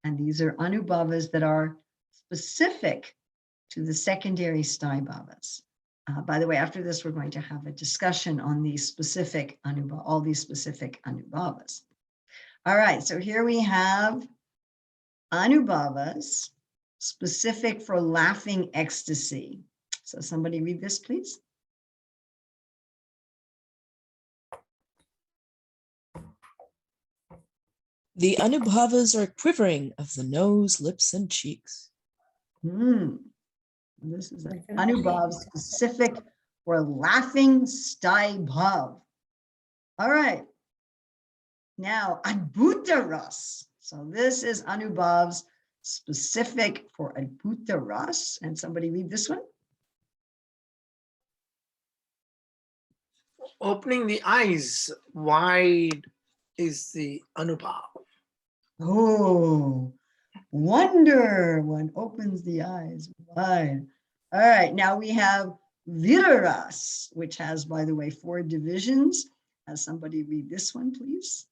Speaker 1: And these are Anubhavas that are specific to the secondary sthai bhavas. By the way, after this, we're going to have a discussion on these specific Anubhavas, all these specific Anubhavas. All right, so here we have Anubhavas specific for laughing ecstasy. So somebody read this, please.
Speaker 8: The Anubhavas are quivering of the nose, lips, and cheeks.
Speaker 1: This is an Anubhav specific for laughing sthai bhav. All right. Now, Adbhuta Ras. So this is Anubhav's specific for Adbhuta Ras. And somebody read this one.
Speaker 7: Opening the eyes wide is the Anubhav.
Speaker 1: Oh, wonder. One opens the eyes wide. All right, now we have Viraras, which has, by the way, 4 divisions. Has somebody read this one, please?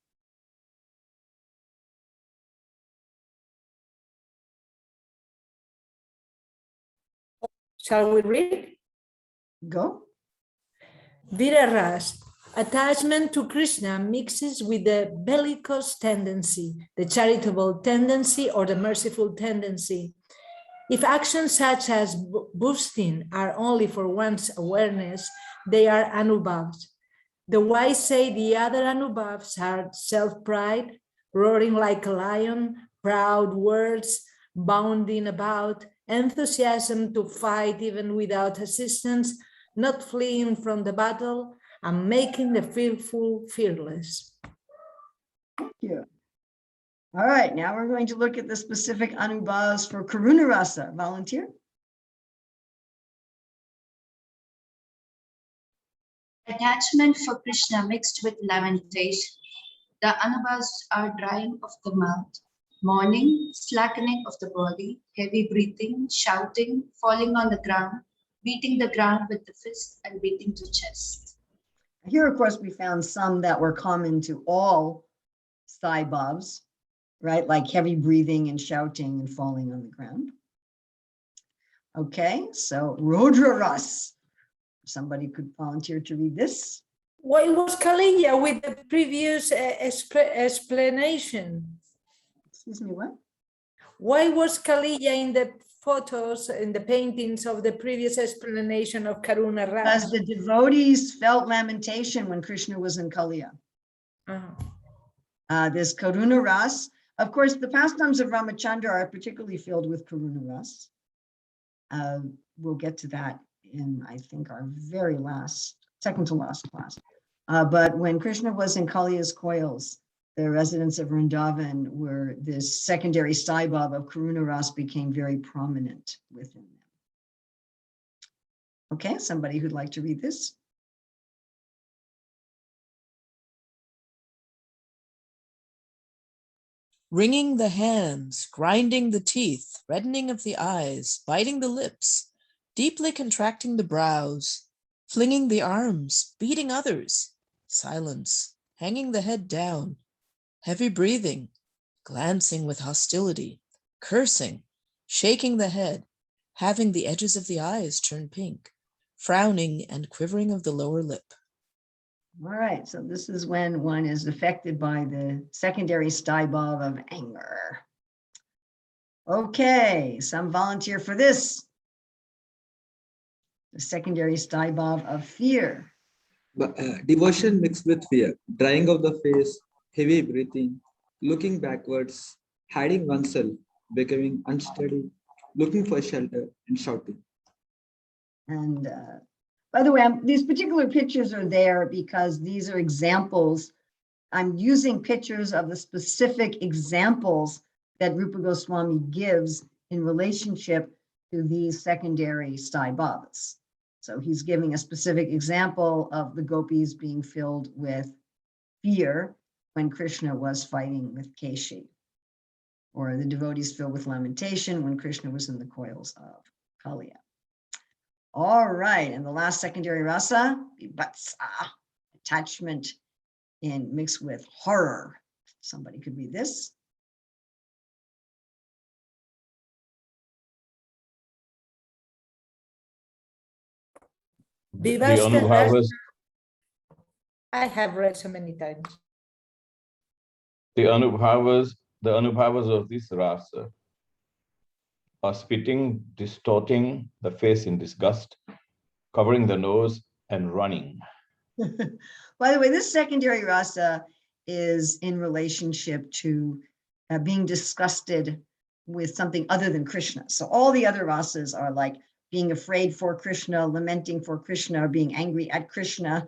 Speaker 5: Shall we read?
Speaker 1: Go.
Speaker 5: Viraras, attachment to Krishna mixes with the bellicose tendency, the charitable tendency, or the merciful tendency. If actions such as boosting are only for one's awareness, they are Anubhavs. The wise say the other Anubhavs are self-pride, roaring like a lion, proud words, bounding about, enthusiasm to fight even without assistance, not fleeing from the battle, and making the fearful fearless.
Speaker 1: Thank you. All right, now we're going to look at the specific Anubhavas for Karuna Rasa. Volunteer?
Speaker 12: Attachment for Krishna mixed with lamentation. The Anubhavas are drying of the mouth, mourning, slackening of the body, heavy breathing, shouting, falling on the ground, beating the ground with the fist, and beating the chest.
Speaker 1: Here, of course, we found some that were common to all sthai bhavs, right? Like heavy breathing and shouting and falling on the ground. Okay, so Rodra Ras. Somebody could volunteer to read this.
Speaker 5: Why was Kaliya with the previous explanation?
Speaker 1: Excuse me, what?
Speaker 5: Why was Kaliya in the photos, in the paintings of the previous explanation of Karuna Ras?
Speaker 1: Because the devotees felt lamentation when Krishna was in Kaliya. This Karuna Ras. Of course, the pastimes of Ramachandra are particularly filled with Karuna Ras. We'll get to that in, I think, our very last, second to last class. But when Krishna was in Kaliya's coils, the residents of Vrindavan were this secondary sthai bhava of Karuna Ras became very prominent within them. Okay, somebody who'd like to read this?
Speaker 8: Wringing the hands, grinding the teeth, reddening of the eyes, biting the lips, deeply contracting the brows, flinging the arms, beating others, silence, hanging the head down, heavy breathing, glancing with hostility, cursing, shaking the head, having the edges of the eyes turn pink, frowning and quivering of the lower lip.
Speaker 1: All right, so this is when one is affected by the secondary sthai bhava of anger. Okay, some volunteer for this. The secondary sthai bhava of fear.
Speaker 15: Devotion mixed with fear, drying of the face, heavy breathing, looking backwards, hiding oneself, becoming unsteady, looking for shelter and shouting.
Speaker 1: And by the way, these particular pictures are there because these are examples. I'm using pictures of the specific examples that Rupa Goswami gives in relationship to these secondary Sai Bhavas. So he's giving a specific example of the gopis being filled with fear when Krishna was fighting with Keshi, or the devotees filled with lamentation when Krishna was in the coils of Kaliya. All right, and the last secondary rasa, vibhatsa, attachment in mixed with horror. Somebody could read this.
Speaker 16: The
Speaker 5: Vivasta
Speaker 16: Anubhavas,
Speaker 5: I have read so many times.
Speaker 16: the Anubhavas of this rasa are spitting, distorting the face in disgust, covering the nose and running.
Speaker 1: By the way, this secondary rasa is in relationship to being disgusted with something other than Krishna. So all the other rasas are like being afraid for Krishna, lamenting for Krishna, or being angry at Krishna.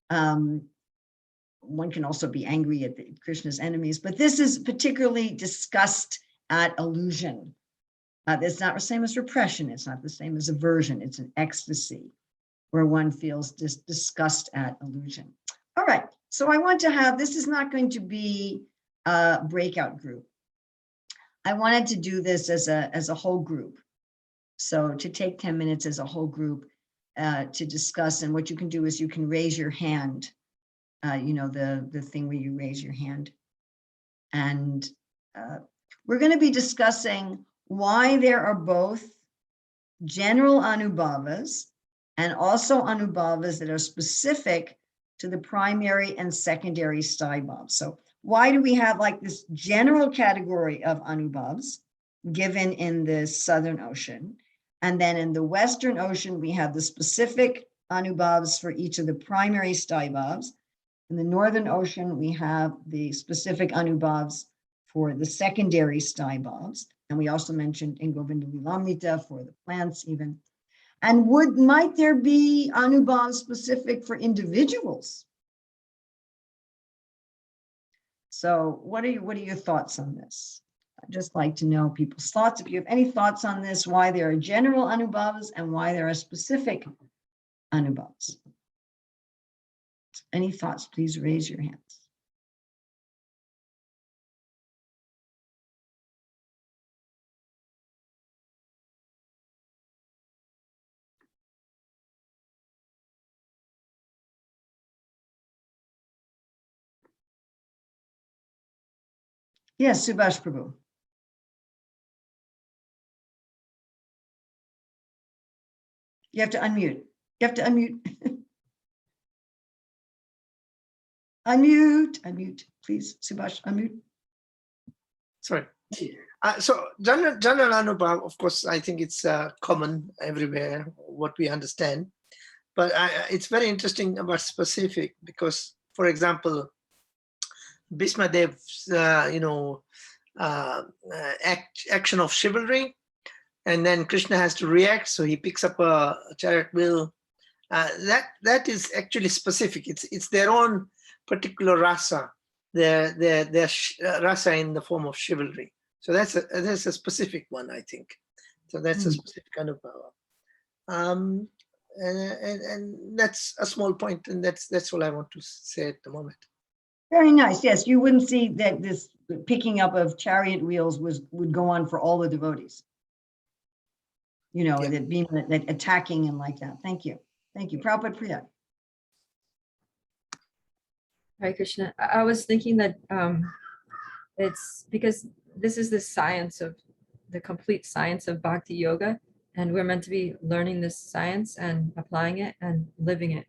Speaker 1: One can also be angry at Krishna's enemies, but this is particularly disgust at illusion. It's not the same as repression. It's not the same as aversion. It's an ecstasy where one feels disgust at illusion. All right, so I want to have, this is not going to be a breakout group. I wanted to do this as a whole group. So to take 10 minutes as a whole group to discuss, and what you can do is you can raise your hand, the thing where you raise your hand. And we're going to be discussing why there are both general Anubhavas and also Anubhavas that are specific to the primary and secondary Staibhavs. So why do we have like this general category of Anubhavs given in the Southern Ocean? And then in the Western Ocean, we have the specific Anubhavs for each of the primary Staibhavs. In the Northern Ocean, we have the specific Anubhavs for the secondary Staibhavs. And we also mentioned in Govinda Lilamrita for the plants even. And might there be Anubhavs specific for individuals? So what are your thoughts on this? I'd just like to know people's thoughts. If you have any thoughts on this, why there are general Anubhavas and why there are specific Anubhavas. Any thoughts, please raise your hands. Yes, Subhash Prabhu. You have to unmute. You have to unmute. Unmute, please. Subhash, unmute.
Speaker 7: Sorry. So general Anubhav, of course, I think it's common everywhere, what we understand. But it's very interesting about specific because, for example, Bhishma Dev's, action of chivalry, and then Krishna has to react, so he picks up a chariot wheel. That is actually specific. It's their own particular rasa, their rasa in the form of chivalry. So that's a specific one, I think. So that's a specific kind of power. And that's a small point, and that's all I want to say at the moment.
Speaker 1: Very nice. Yes, you wouldn't see that this picking up of chariot wheels would go on for all the devotees. That being that attacking and like that. Thank you. Thank you. Prabhupada Priya.
Speaker 11: Hare Krishna. I was thinking that it's because this is the science of the complete science of Bhakti Yoga, and we're meant to be learning this science and applying it and living it.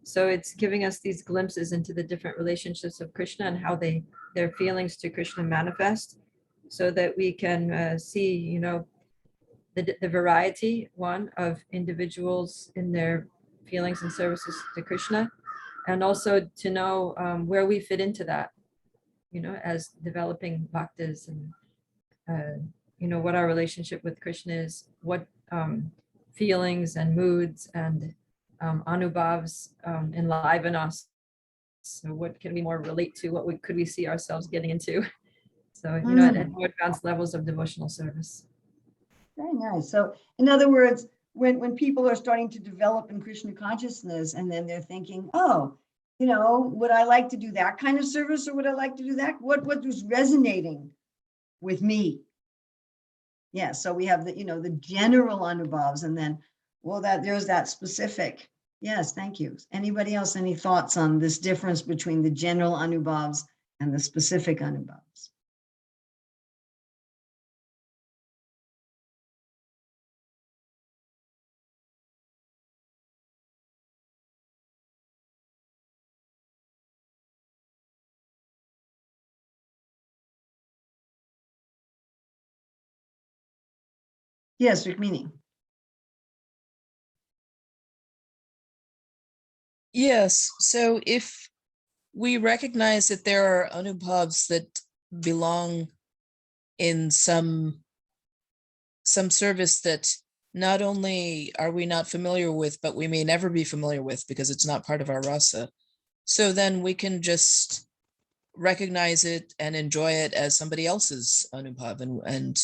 Speaker 11: So it's giving us these glimpses into the different relationships of Krishna and how their feelings to Krishna manifest, so that we can see, the variety, one, of individuals in their feelings and services to Krishna, and also to know where we fit into that, as developing bhaktas and what our relationship with Krishna is, what feelings and moods and Anubhavs enliven us. So what can we more relate to? What could we see ourselves getting into? So, at more advanced levels of devotional service.
Speaker 1: Very nice. So in other words, when people are starting to develop in Krishna consciousness, and then they're thinking, oh, would I like to do that kind of service, or would I like to do that? What was resonating with me? Yeah, so we have the general Anubhavs, and then, there's that specific. Yes, thank you. Anybody else, any thoughts on this difference between the general Anubhavs and the specific Anubhavs? Yes, Rukmini.
Speaker 8: Yes. So if we recognize that there are Anubhavs that belong in some service that not only are we not familiar with, but we may never be familiar with because it's not part of our rasa. So then we can just recognize it and enjoy it as somebody else's Anubhav. And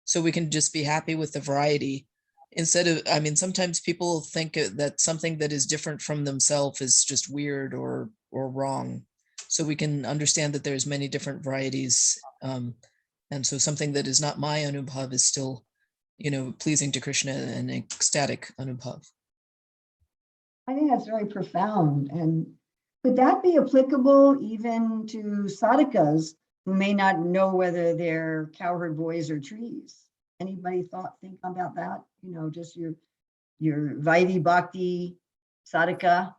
Speaker 8: so we can just be happy with the variety instead of, sometimes people think that something that is different from themselves is just weird or wrong. So we can understand that there's many different varieties. And so something that is not my Anubhav is still, pleasing to Krishna and ecstatic Anubhav.
Speaker 1: I think that's very profound. And could that be applicable even to sadhakas who may not know whether they're cowherd boys or trees? Anybody think about that? Just your Vaidhi Bhakti sadhaka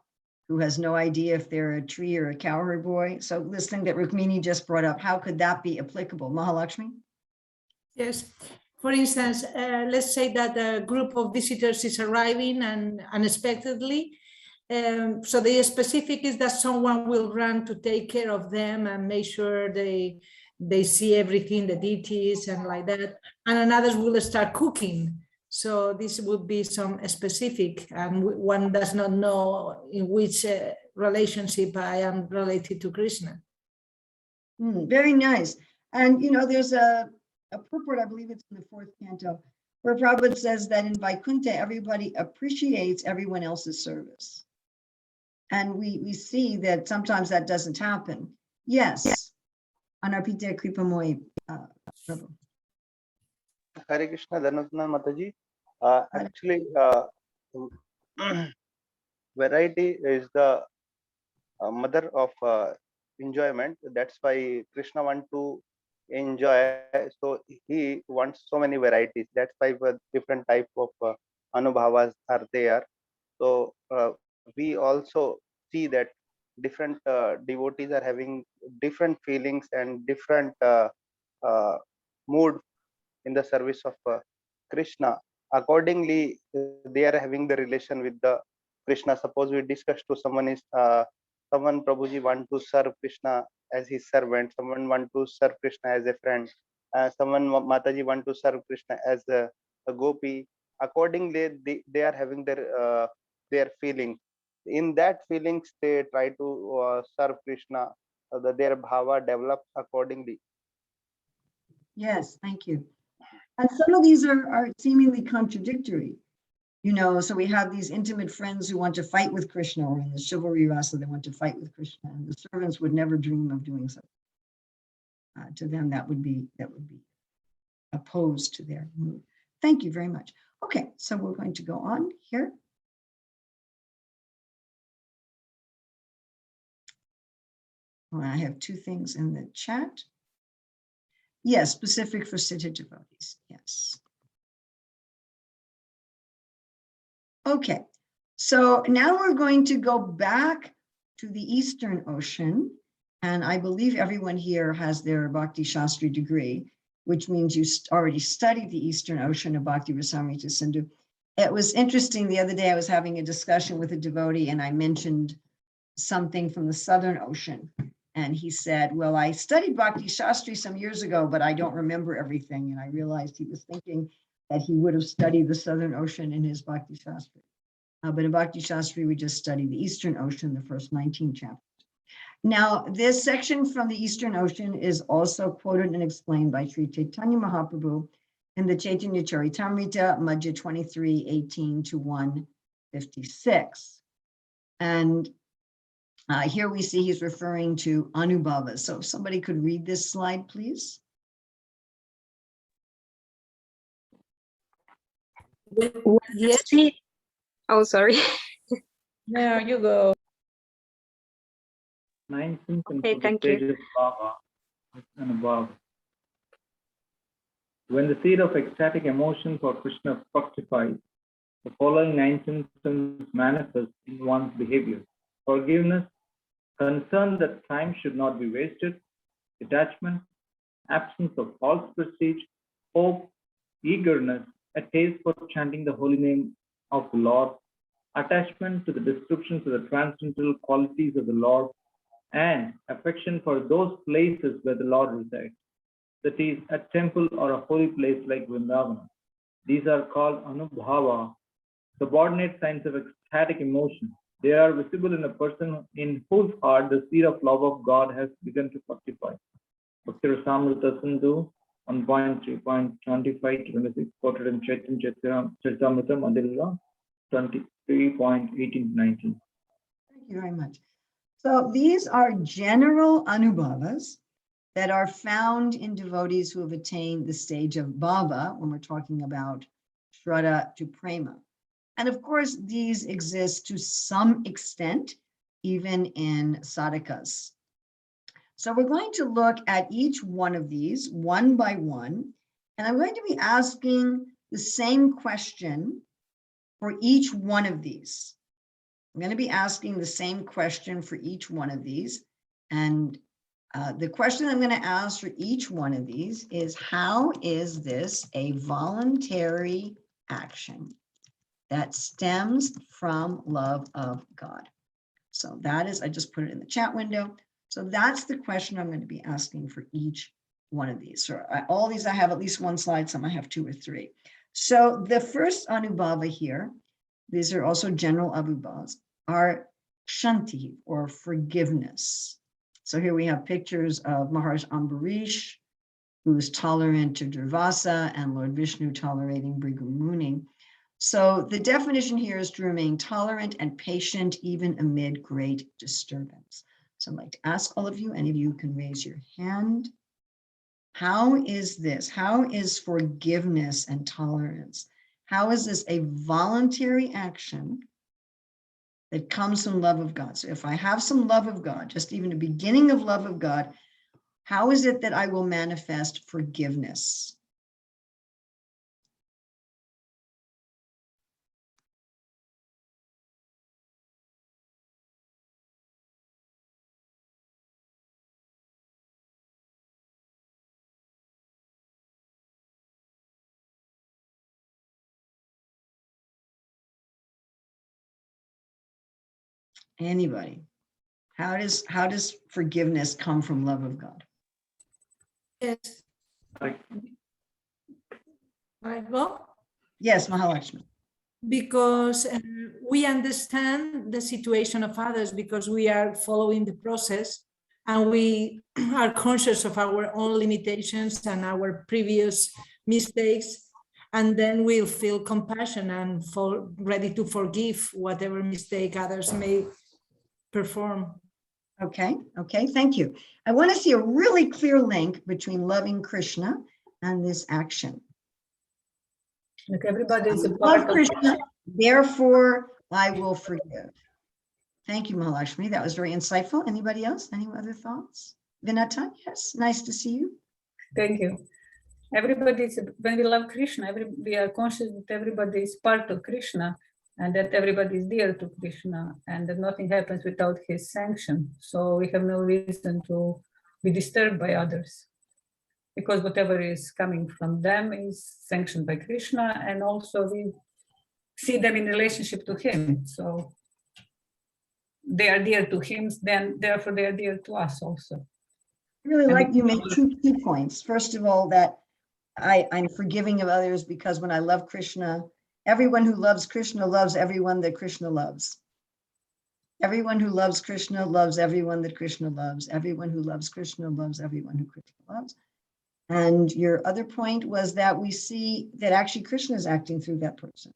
Speaker 1: who has no idea if they're a tree or a cowherd boy. So this thing that Rukmini just brought up, how could that be applicable? Mahalakshmi?
Speaker 5: Yes. For instance, let's say that a group of visitors is arriving and unexpectedly. So the specific is that someone will run to take care of them and make sure they see everything, the deities and like that. And another will start cooking. So this would be some specific, and one does not know in which relationship I am related to Krishna.
Speaker 1: Very nice. And there's a purport, I believe it's in the 4th canto, where Prabhupada says that in Vaikuntha, everybody appreciates everyone else's service. And we see that sometimes that doesn't happen. Yes. Anarpita Kripamoy, Prabhu.
Speaker 13: Hare Krishna, Dhanutana Mataji. Actually, variety is the mother of enjoyment. That's why Krishna wants to enjoy. So he wants so many varieties. That's why different type of Anubhavas are there. So we also see that different devotees are having different feelings and different mood in the service of Krishna. Accordingly, they are having the relation with the Krishna. Suppose we discuss to someone is someone Prabhuji want to serve Krishna as his servant, someone want to serve Krishna as a friend, someone Mataji want to serve Krishna as a gopi. Accordingly, they are having their feelings. In that feelings, they try to serve Krishna. Their bhava develops accordingly.
Speaker 1: Yes, thank you. And some of these are seemingly contradictory. So we have these intimate friends who want to fight with Krishna, or in the chivalry rasa, they want to fight with Krishna, and the servants would never dream of doing so. To them, that would be opposed to their mood. Thank you very much. Okay, so we're going to go on here. Well, I have 2 things in the chat. Yes, specific for Sita devotees. Yes. Okay, so now we're going to go back to the Eastern Ocean, and I believe everyone here has their Bhakti Shastri degree, which means you already studied the Eastern Ocean of Bhakti Rasamrita Sindhu. It was interesting, the other day I was having a discussion with a devotee and I mentioned something from the Southern Ocean, And he said, well, I studied Bhakti Shastri some years ago, but I don't remember everything. And I realized he was thinking that he would have studied the Southern Ocean in his Bhakti Shastri. But in Bhakti Shastri, we just study the Eastern Ocean, the first 19 chapters. Now, this section from the Eastern Ocean is also quoted and explained by Sri Chaitanya Mahaprabhu in the Chaitanya Charitamrita, Madhya 23, 18 to 156. And here we see he's referring to Anubhava. So if somebody could read this slide, please.
Speaker 5: Yes.
Speaker 14: Oh, sorry.
Speaker 6: There you go.
Speaker 10: 19th
Speaker 14: Okay, thank you.
Speaker 10: Baba and above. When the seed of ecstatic emotion for Krishna fructifies, the following 9 symptoms manifest in one's behavior: forgiveness, concern that time should not be wasted, detachment, absence of false prestige, hope, eagerness, a taste for chanting the holy name of the Lord, attachment to the descriptions of the transcendental qualities of the Lord, and affection for those places where the Lord resides, that is, a temple or a holy place like Vrindavan. These are called Anubhava, subordinate signs of ecstatic emotion. They are visible in a person in whose heart the seed of love of God has begun to fructify. Bhakti Rasamrita Sindhu 1.3.25 to 26, quoted in Chaitanya Charitamrita, Madhya 23.18 to 19.
Speaker 1: Thank you very much. So these are general anubhavas that are found in devotees who have attained the stage of bhava when we're talking about shraddha to prema. And of course, these exist to some extent, even in sadhakas. So we're going to look at each one of these one by one, and I'm going to be asking the same question for each one of these. I'm going to be asking the same question for each one of these. And the question I'm going to ask for each one of these is, how is this a voluntary action that stems from love of God? So that is, I just put it in the chat window. So that's the question I'm going to be asking for each one of these. So all these, I have at least one slide, some I have 2 or 3. So the first Anubhava here, these are also general Anubhavas, are Shanti, or forgiveness. So here we have pictures of Maharaj Ambarish, who is tolerant to Durvasa, and Lord Vishnu tolerating Bhrigu Muni. So the definition here is to remain tolerant and patient even amid great disturbance. So I'd like to ask all of you, any of you can raise your hand. How is this? How is forgiveness and tolerance? How is this a voluntary action that comes from love of God? So if I have some love of God, just even the beginning of love of God, how is it that I will manifest forgiveness? Anybody? How does forgiveness come from love of God?
Speaker 5: Yes. I go?
Speaker 1: Yes, Mahalakshmi.
Speaker 5: Because we understand the situation of others, because we are following the process, and we are conscious of our own limitations and our previous mistakes, and then we'll feel compassion and ready to forgive whatever mistake others may perform.
Speaker 1: Okay, thank you. I want to see a really clear link between loving Krishna and this action.
Speaker 6: Like everybody is a
Speaker 1: Love
Speaker 6: part of
Speaker 1: Krishna, therefore I will forgive. Thank you, Mahalakshmi. That was very insightful. Anybody else? Any other thoughts? Vinata, yes, nice to see you.
Speaker 17: Thank you. Everybody is, when we love Krishna, we are conscious that everybody is part of Krishna, and that everybody is dear to Krishna, and that nothing happens without his sanction. So we have no reason to be disturbed by others, because whatever is coming from them is sanctioned by Krishna, and also we see them in relationship to him. So they are dear to him, then therefore they are dear to us also.
Speaker 1: I really like you make two points. First of all, that I'm forgiving of others because when I love Krishna, everyone who loves Krishna loves everyone that Krishna loves. Everyone who loves Krishna loves everyone that Krishna loves. Everyone who loves Krishna loves everyone who Krishna loves. And your other point was that we see that actually Krishna is acting through that person.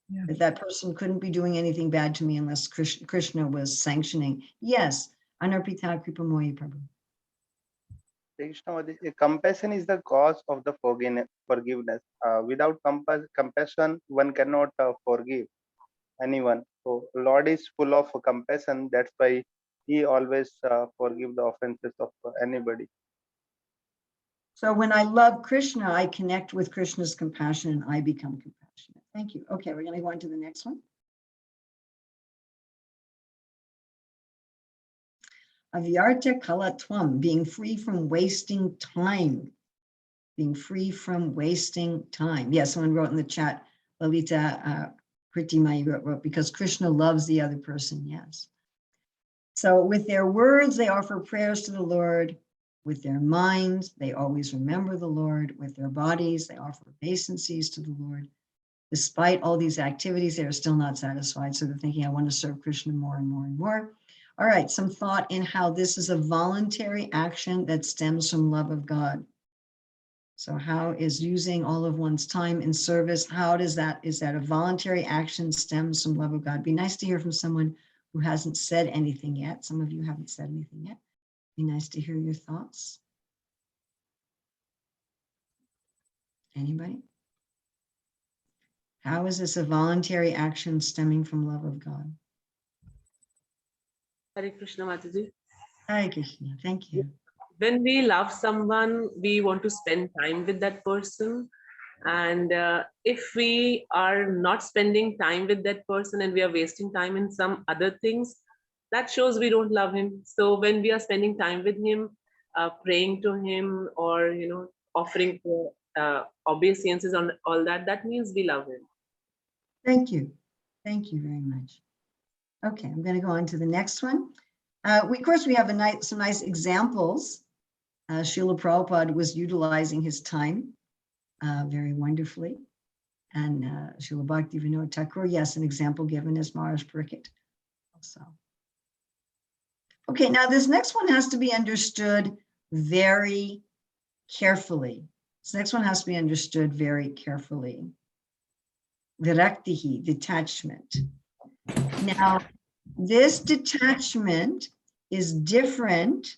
Speaker 1: Yeah. That person couldn't be doing anything bad to me unless Krishna was sanctioning. Yes, Anarpita Kripamoyi Prabhu.
Speaker 13: Krishna, compassion is the cause of the forgiveness. Without compassion, one cannot forgive anyone. So Lord is full of compassion. That's why He always forgive the offenses of anybody.
Speaker 1: So when I love Krishna, I connect with Krishna's compassion and I become compassionate. Thank you. Okay, we're going to go on to the next one. Avyarta kalatvam, being free from wasting time. Being free from wasting time. Yes, someone wrote in the chat, Lalita Kritimai wrote, because Krishna loves the other person, yes. So with their words, they offer prayers to the Lord. With their minds, they always remember the Lord. With their bodies, they offer obeisances to the Lord. Despite all these activities, they are still not satisfied. So they're thinking, I want to serve Krishna more and more and more. All right, some thought in how this is a voluntary action that stems from love of God. So how is using all of one's time in service, how does that, is that a voluntary action stems from love of God? Be nice to hear from someone who hasn't said anything yet. Some of you haven't said anything yet. Be nice to hear your thoughts. Anybody? How is this a voluntary action stemming from love of God?
Speaker 18: Hare Krishna, Mataji.
Speaker 1: Hare Krishna, thank you.
Speaker 18: When we love someone, we want to spend time with that person. And if we are not spending time with that person and we are wasting time in some other things, that shows we don't love him. So when we are spending time with him, praying to him, or offering obeisances on all that, that means we love him.
Speaker 1: Thank you. Thank you very much. Okay, I'm going to go on to the next one. Of course, we have some nice examples. Srila Prabhupada was utilizing his time very wonderfully. And Srila Bhaktivinoda Thakur, yes, an example given as Maharaj Pariksit also. Okay, now this next one has to be understood very carefully. This next one has to be understood very carefully. Viraktihi, detachment. Now, this detachment is different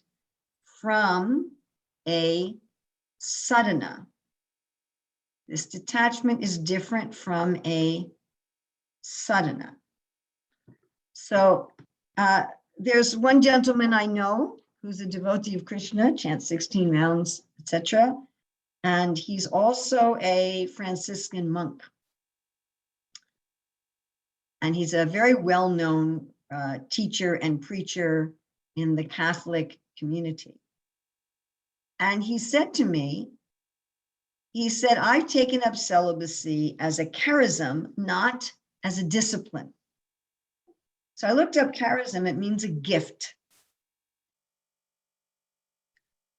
Speaker 1: from a sadhana. This detachment is different from a sadhana. So there's one gentleman I know who's a devotee of Krishna, chants 16 rounds, etc. And he's also a Franciscan monk. And he's a very well-known teacher and preacher in the Catholic community. And he said to me, he said, I've taken up celibacy as a charism, not as a discipline. So I looked up charism, it means a gift.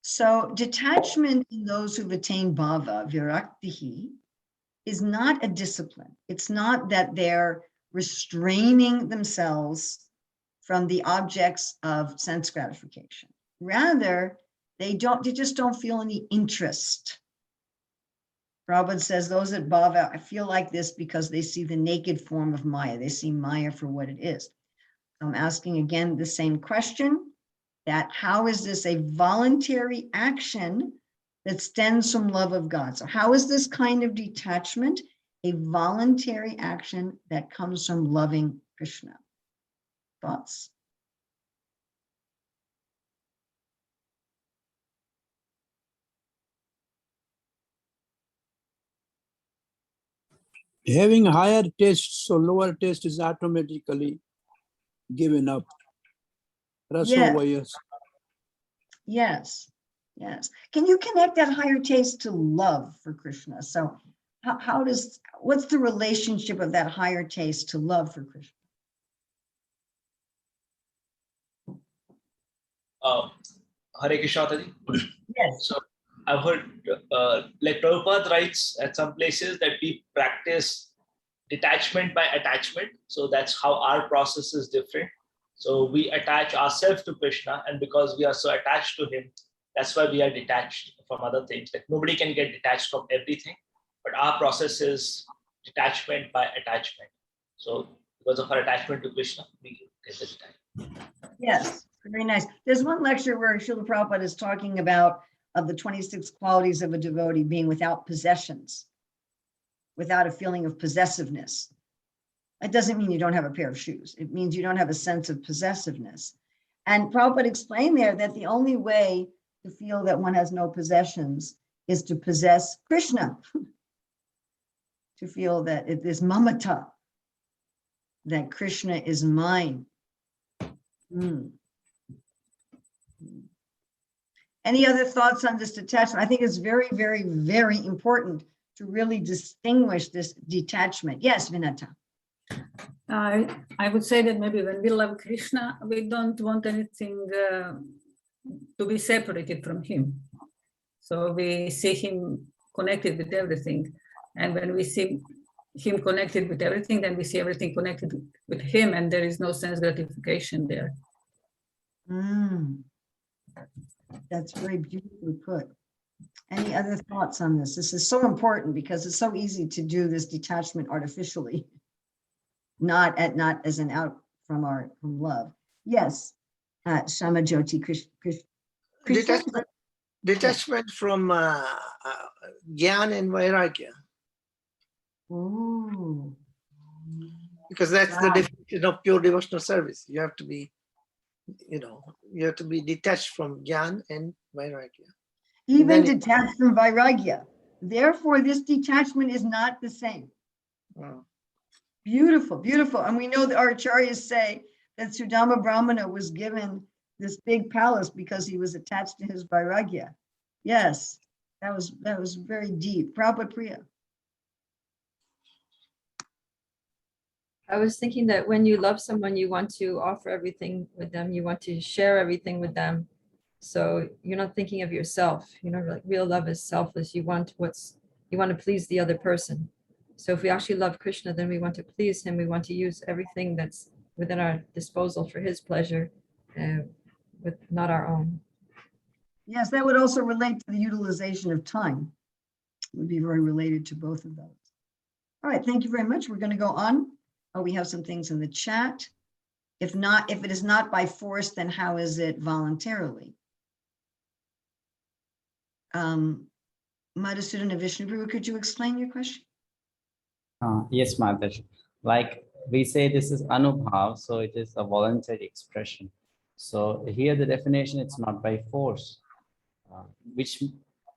Speaker 1: So detachment in those who've attained bhava, viraktihi, is not a discipline. It's not that they're restraining themselves from the objects of sense gratification. Rather, they just don't feel any interest. Prabhupada says those at bhava, I feel like this because they see the naked form of Maya. They see Maya for what it is. I'm asking again the same question, that how is this a voluntary action that stems from love of God? So how is this kind of detachment a voluntary action that comes from loving Krishna? Thoughts?
Speaker 4: Having higher taste, so lower taste is automatically given up.
Speaker 1: Yes. Yes, yes. Can you connect that higher taste to love for Krishna? So what's the relationship of that higher taste to love for Krishna?
Speaker 9: Hare Krishna, Tadi.
Speaker 1: Yes.
Speaker 9: So I've heard, like Prabhupada writes at some places that we practice detachment by attachment. So that's how our process is different. So we attach ourselves to Krishna, and because we are so attached to him, that's why we are detached from other things. Like nobody can get detached from everything, but our process is detachment by attachment. So because of our attachment to Krishna, we get the detachment.
Speaker 1: Yes, very nice. There's one lecture where Srila Prabhupada is talking about of the 26 qualities of a devotee being without possessions, without a feeling of possessiveness. It doesn't mean you don't have a pair of shoes. It means you don't have a sense of possessiveness. And Prabhupada explained there that the only way to feel that one has no possessions is to possess Krishna, to feel that it is mamata, that Krishna is mine. Any other thoughts on this detachment? I think it's very, very, very important to really distinguish this detachment. Yes, Vinata.
Speaker 17: I would say that maybe when we love Krishna, we don't want anything to be separated from him. So we see him connected with everything. And when we see him connected with everything, then we see everything connected with him, and there is no sense gratification there.
Speaker 1: That's very beautifully put. Any other thoughts on this? This is so important because it's so easy to do this detachment artificially, not as an out from love. Yes, Shama Jyoti Krishna.
Speaker 7: Detachment from Gyan and Vairagya.
Speaker 1: Ooh.
Speaker 7: Because that's the definition of pure devotional service. You have to be, you have to be detached from Gyan and Vairagya.
Speaker 1: Even detached from Vairagya. Therefore, this detachment is not the same. Beautiful, beautiful. And we know that our acharyas say that Sudama Brahmana was given this big palace because he was attached to his Vairagya. Yes, that was very deep. Prabhupada Priya.
Speaker 11: I was thinking that when you love someone, you want to offer everything with them. You want to share everything with them. So you're not thinking of yourself. Like real love is selfless. You want to please the other person. So if we actually love Krishna, then we want to please him. We want to use everything that's within our disposal for his pleasure, with not our own.
Speaker 1: Yes, that would also relate to the utilization of time. It would be very related to both of those. All right, thank you very much. We're going to go on. Oh, we have some things in the chat. If it is not by force, then how is it voluntarily? Madhusudana Vishnuguru, could you explain your question?
Speaker 3: Yes, Mataji. Like we say, this is Anubhav, so it is a voluntary expression. So here the definition, it's not by force, which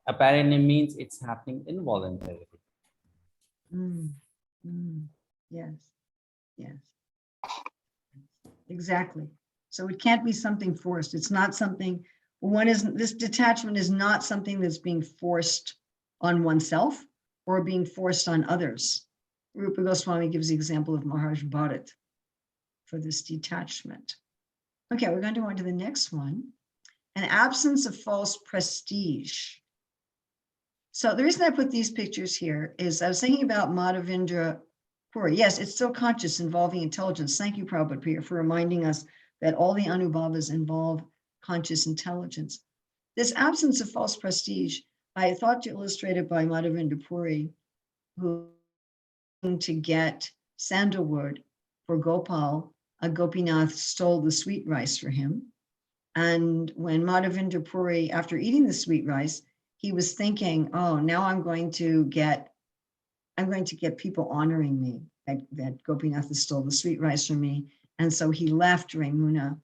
Speaker 3: apparently means it's happening involuntarily.
Speaker 1: Yes, yes, exactly. So it can't be something forced. It's not something, this detachment is not something that's being forced on oneself or being forced on others. Rupa Goswami gives the example of Maharaj Bharat for this detachment. Okay, we're going to go on to the next one. An absence of false prestige. So the reason I put these pictures here is I was thinking about Madhavendra Puri. Yes, it's still conscious involving intelligence. Thank you, Prabhupada Priya, for reminding us that all the Anubhavas involve conscious intelligence. This absence of false prestige, I thought to illustrate it by Madhavendra Puri, who to get sandalwood for Gopal, Gopinath stole the sweet rice for him. And when Madhavendra Puri, after eating the sweet rice, he was thinking, oh, now I'm going to get people honoring me, that Gopinath has stole the sweet rice from me. And so he left Ramuna.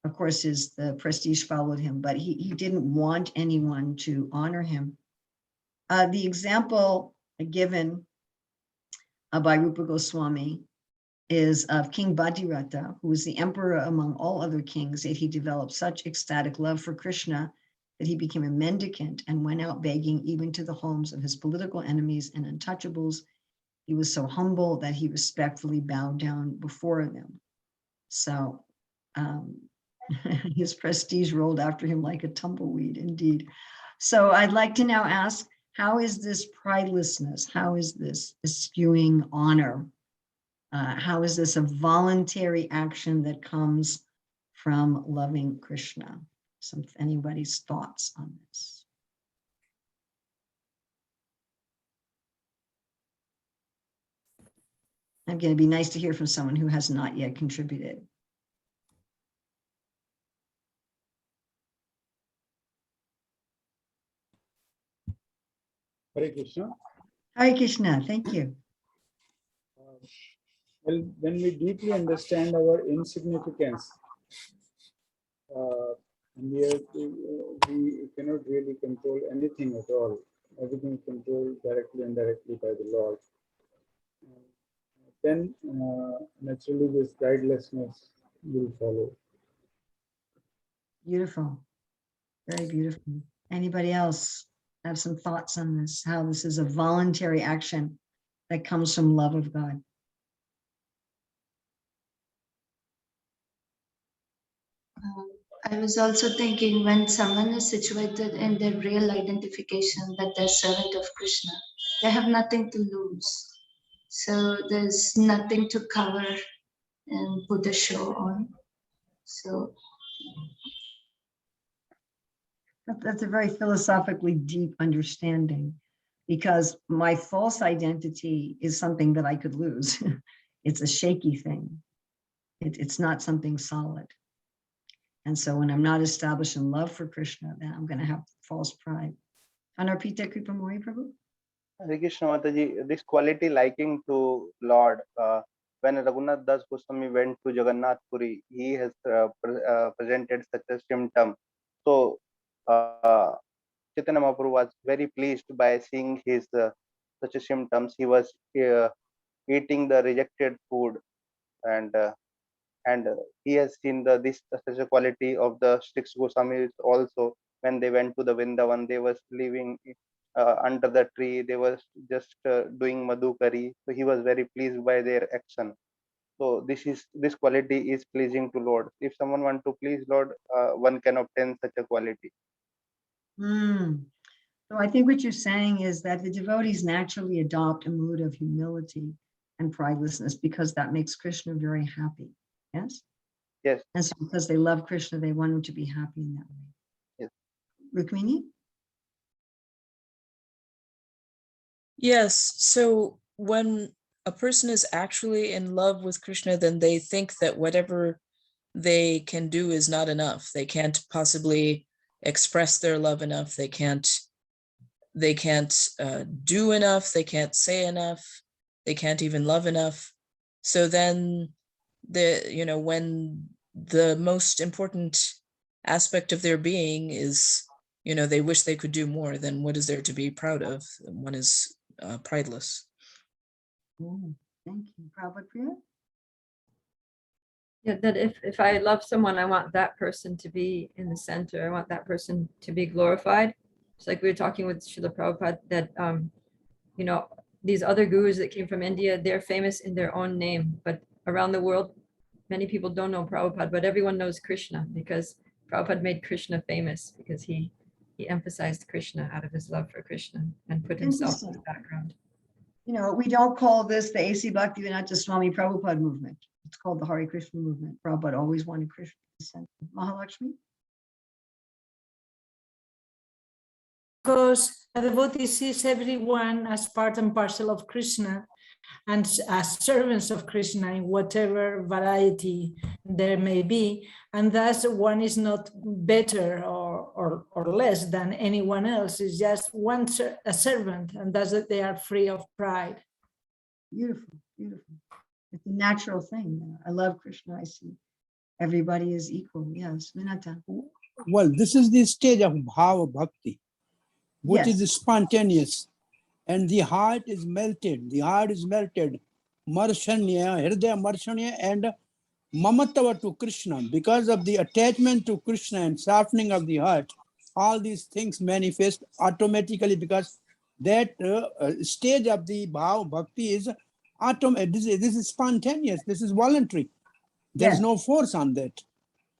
Speaker 1: Of course, the prestige followed him, but he didn't want anyone to honor him. The example given by Rupa Goswami is of King Bhaddiratha, who was the emperor among all other kings, yet he developed such ecstatic love for Krishna that he became a mendicant and went out begging even to the homes of his political enemies and untouchables. He was so humble that he respectfully bowed down before them. So His prestige rolled after him like a tumbleweed, indeed. So I'd like to now ask, how is this pridelessness? How is this eschewing honor? How is this a voluntary action that comes from loving Krishna? Anybody's thoughts on this? Again, it'd be nice to hear from someone who has not yet contributed.
Speaker 19: Hare Krishna.
Speaker 1: Hare Krishna, thank you.
Speaker 19: Well, when we deeply understand our insignificance, and we cannot really control anything at all. Everything is controlled directly and indirectly by the Lord. Then naturally this guidelessness will follow.
Speaker 1: Beautiful, very beautiful. Anybody else have some thoughts on this? How this is a voluntary action that comes from love of God?
Speaker 12: I was also thinking, when someone is situated in their real identification that they're servant of Krishna, they have nothing to lose. So there's nothing to cover and put a show on. So
Speaker 1: That's a very philosophically deep understanding, because my false identity is something that I could lose. It's a shaky thing. It's not something solid. And so when I'm not established in love for Krishna, then I'm going to have false pride. Anarpita Kripamori Prabhu?
Speaker 13: Hare Krishna Mataji, this quality liking to Lord, when Raghunath Das Goswami went to Jagannath Puri, he has presented such a symptom. So Chaitanya Mahaprabhu was very pleased by seeing his such a symptoms. He was eating the rejected food, and he has seen this such a quality of the six Goswamis also. When they went to the Vrindavan, they was living under the tree. They was just doing madhukari. So he was very pleased by their action. So this quality is pleasing to Lord. If someone want to please Lord, one can obtain such a quality.
Speaker 1: So I think what you're saying is that the devotees naturally adopt a mood of humility and pridelessness because that makes Krishna very happy. Yes?
Speaker 13: Yes.
Speaker 1: And so because they love Krishna, they want him to be happy in that way.
Speaker 13: Yes.
Speaker 1: Rukmini?
Speaker 8: Yes. So when a person is actually in love with Krishna, then they think that whatever they can do is not enough. They can't possibly express their love enough. They can't do enough. They can't say enough. They can't even love enough. So then when the most important aspect of their being is, they wish they could do more, then what is there to be proud of? One is prideless.
Speaker 1: Thank you. Prabhupada Priya?
Speaker 11: Yeah, that if I love someone, I want that person to be in the center. I want that person to be glorified. It's like we were talking with Srila Prabhupada that, these other gurus that came from India, they're famous in their own name, but around the world, many people don't know Prabhupada, but everyone knows Krishna because Prabhupada made Krishna famous because he emphasized Krishna out of his love for Krishna and put himself in the background.
Speaker 1: We don't call this the A.C. Bhaktivedanta Swami Prabhupada movement. It's called the Hare Krishna movement. Prabhupada always wanted Krishna to center. Mahalakshmi?
Speaker 5: Because a devotee sees everyone as part and parcel of Krishna and as servants of Krishna in whatever variety there may be, and thus one is not better or less than anyone else. It's just a servant, and thus that they are free of pride.
Speaker 1: Beautiful, beautiful. It's a natural thing. I love Krishna. I see everybody is equal. Yes, Vinata.
Speaker 4: Well, this is the stage of bhava bhakti, which
Speaker 1: Yes.
Speaker 4: is spontaneous, and the heart is melted. The heart is melted. Marshanya, Hridaya Marshanya, and Mamatava to Krishna. Because of the attachment to Krishna and softening of the heart, all these things manifest automatically because that stage of the bhava bhakti is automatic. This is spontaneous. This is voluntary. There's
Speaker 1: Yes.
Speaker 4: no force on that.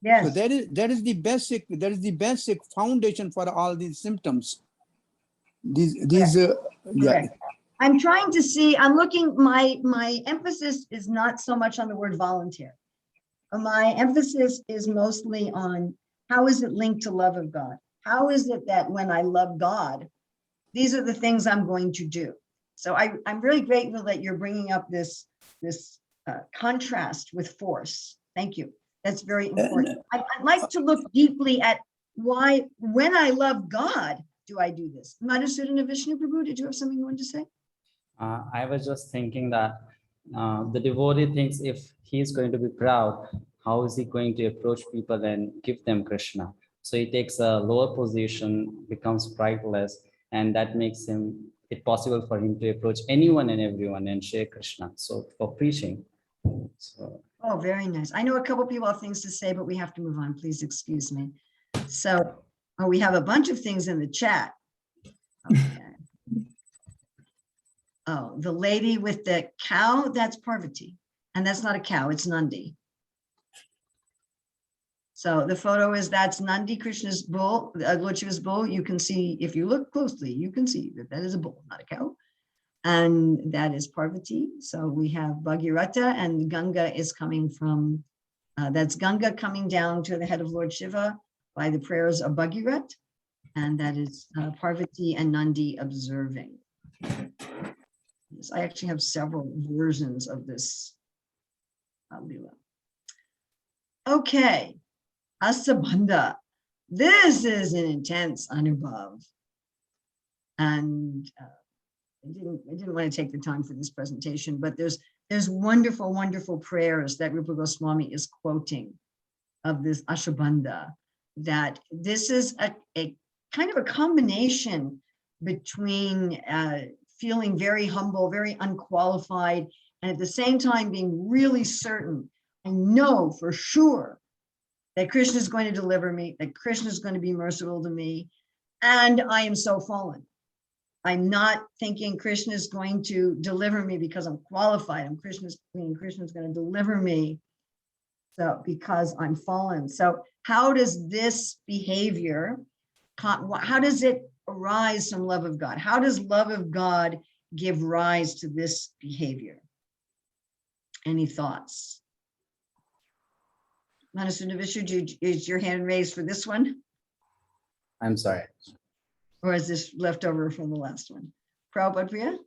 Speaker 1: Yes.
Speaker 4: So that is the basic foundation for all these symptoms. These yeah.
Speaker 1: Correct. I'm trying to see, I'm looking, my emphasis is not so much on the word volunteer. My emphasis is mostly on how is it linked to love of God? How is it that when I love God, these are the things I'm going to do? So I'm really grateful that you're bringing up this contrast with force. Thank you. That's very important. I'd like to look deeply at why, when I love God, do I do this? Madhusudana Vishnu Prabhu, did you have something you wanted to say?
Speaker 3: I was just thinking that the devotee thinks if he is going to be proud, how is he going to approach people and give them Krishna? So he takes a lower position, becomes prideless, and that makes it possible for him to approach anyone and everyone and share Krishna. So for preaching. So.
Speaker 1: Oh, very nice. I know a couple people have things to say, but we have to move on. Please excuse me. So we have a bunch of things in the chat. Okay. Oh, the lady with the cow, that's Parvati. And that's not a cow, it's Nandi. So the photo is, that's Nandi, Krishna's bull, Lord Shiva's bull. You can see, if you look closely, you can see that that is a bull, not a cow. And that is Parvati. So we have Bhagirath, and Ganga is coming from, that's Ganga coming down to the head of Lord Shiva by the prayers of Bhagirath. And that is Parvati and Nandi observing. I actually have several versions of this. Okay, Asabandha. This is an intense Anubhav. And I didn't want to take the time for this presentation, but there's wonderful, wonderful prayers that Rupa Goswami is quoting of this Ashabandha, that this is a kind of a combination between feeling very humble, very unqualified, and at the same time being really certain, I know for sure that Krishna is going to deliver me, that Krishna is going to be merciful to me, and I am so fallen. I'm not thinking Krishna is going to deliver me because I'm qualified. Krishna's going to deliver me so because I'm fallen. So how does this behavior, how does it arise from love of God? How does love of God give rise to this behavior? Any thoughts? Madhusudana Vishnu, is your hand raised for this one?
Speaker 3: I'm sorry.
Speaker 1: Or is this left over from the last one? Prabhupada Priya?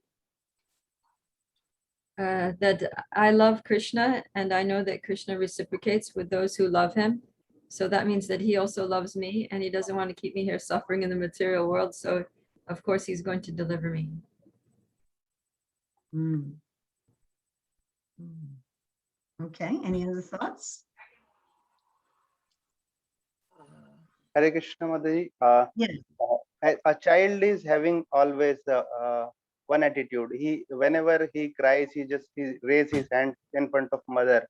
Speaker 11: That I love Krishna and I know that Krishna reciprocates with those who love him. So that means that he also loves me and he doesn't want to keep me here suffering in the material world. So of course he's going to deliver me.
Speaker 1: Okay, any other thoughts?
Speaker 13: Hare Krishna Mataji.
Speaker 1: Yes.
Speaker 13: A child is having always one attitude. Whenever he cries, he raise his hand in front of mother,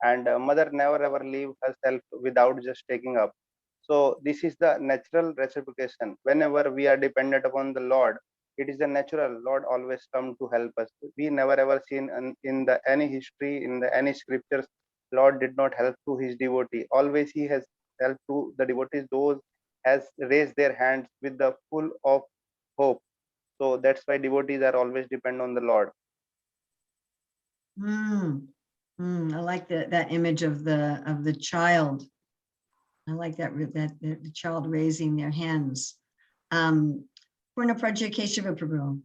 Speaker 13: and mother never ever leave herself without just taking up. So this is the natural reciprocation. Whenever we are dependent upon the Lord, it is the natural. Lord always come to help us. We never ever seen in any history, in any scriptures, Lord did not help to his devotee. Always he has helped to the devotees, those has raised their hands with the full of hope. So that's why devotees are always depend on the Lord.
Speaker 1: I like that image of the child. I like that the child raising their hands. Purna Prajya Keshava Prabhu.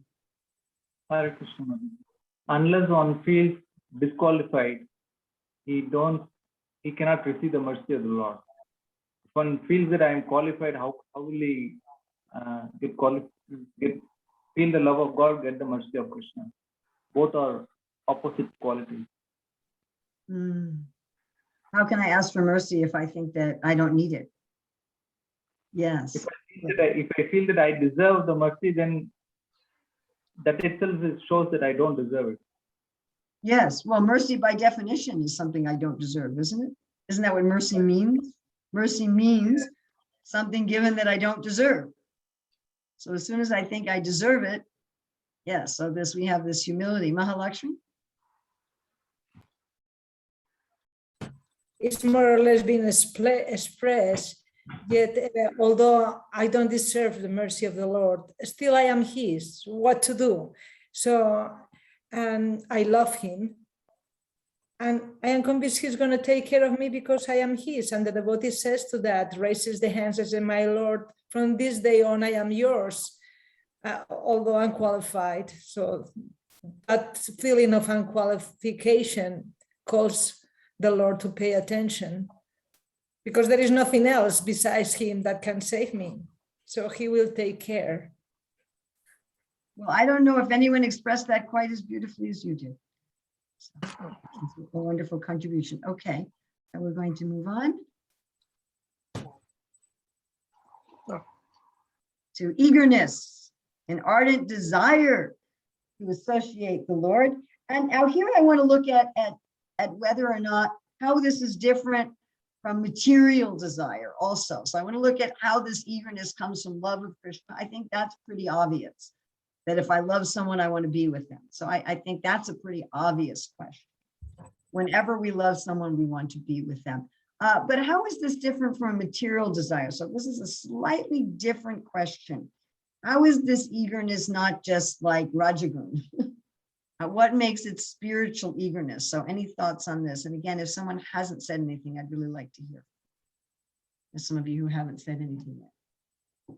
Speaker 10: Hare Krishna. Unless one feels disqualified, he cannot receive the mercy of the Lord. If one feels that I am qualified, how will he feel the love of God, get the mercy of Krishna? Both are opposite qualities.
Speaker 1: How can I ask for mercy if I think that I don't need it? Yes.
Speaker 10: If I feel that I deserve the mercy, then that itself shows that I don't deserve it.
Speaker 1: Yes. Well, mercy by definition is something I don't deserve, isn't it? Isn't that what mercy means? Mercy means something given that I don't deserve. So as soon as I think I deserve it, yes. So we have this humility. Mahalakshmi?
Speaker 5: it's more or less being expressed. Yet, although I don't deserve the mercy of the Lord, still I am His. What to do? So, and I love Him. And I am convinced He's going to take care of me because I am His. And the devotee says to that, raises the hands and says, my Lord, from this day on, I am yours, although unqualified. So that feeling of unqualification calls the Lord to pay attention, because there is nothing else besides Him that can save me. So He will take care.
Speaker 1: Well, I don't know if anyone expressed that quite as beautifully as you did. So, it's a wonderful contribution. Okay, and we're going to move on to eagerness, an ardent desire to associate the Lord. And now here I want to look at whether or not how this is different from material desire also. So I want to look at how this eagerness comes from love of Krishna. I think that's pretty obvious, that if I love someone, I want to be with them. So I think that's a pretty obvious question. Whenever we love someone, we want to be with them. But how is this different from material desire? So this is a slightly different question. How is this eagerness not just like Rajagun? What makes it spiritual eagerness? So any thoughts on this? And again, if someone hasn't said anything, I'd really like to hear. There's some of you who haven't said anything yet.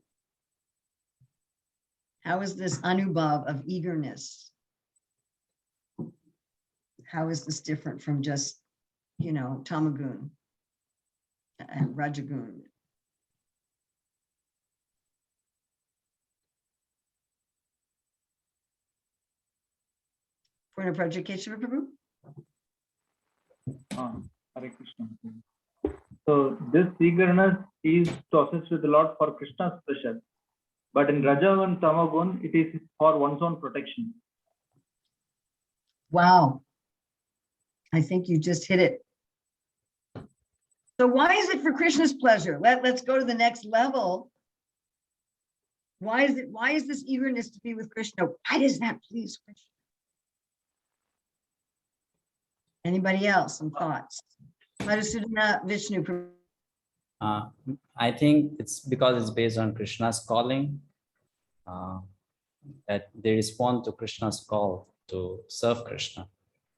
Speaker 1: How is this Anubhav of eagerness? How is this different from just, Tamagun and Rajagun? Purna Prajakeshava Prabhu?
Speaker 10: Hare Krishna. So this eagerness is to assist with the Lord for Krishna's pleasure. But in Rajagun, Tamagun, it is for one's own protection.
Speaker 1: Wow. I think you just hit it. So why is it for Krishna's pleasure? Let's go to the next level. Why is this eagerness to be with Krishna? Why does that please Krishna? Anybody else? Some thoughts? Madhusudana Vishnu.
Speaker 3: I think it's because it's based on Krishna's calling, that they respond to Krishna's call to serve Krishna.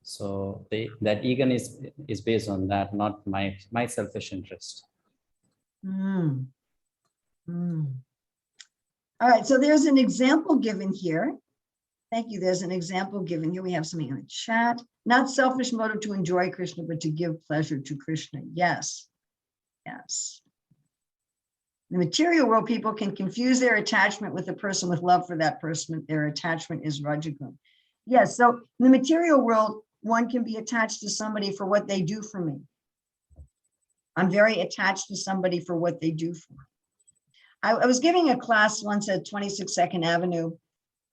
Speaker 3: So that eagerness is based on that, not my selfish interest.
Speaker 1: All right, so there's an example given here. Thank you. There's an example given here. We have something in the chat. Not selfish motive to enjoy Krishna, but to give pleasure to Krishna. Yes. Yes. In the material world, people can confuse their attachment with a person with love for that person. Their attachment is Rajagun. Yes. So in the material world, one can be attached to somebody for what they do for me. I'm very attached to somebody for what they do for me. I was giving a class once at 22nd Avenue.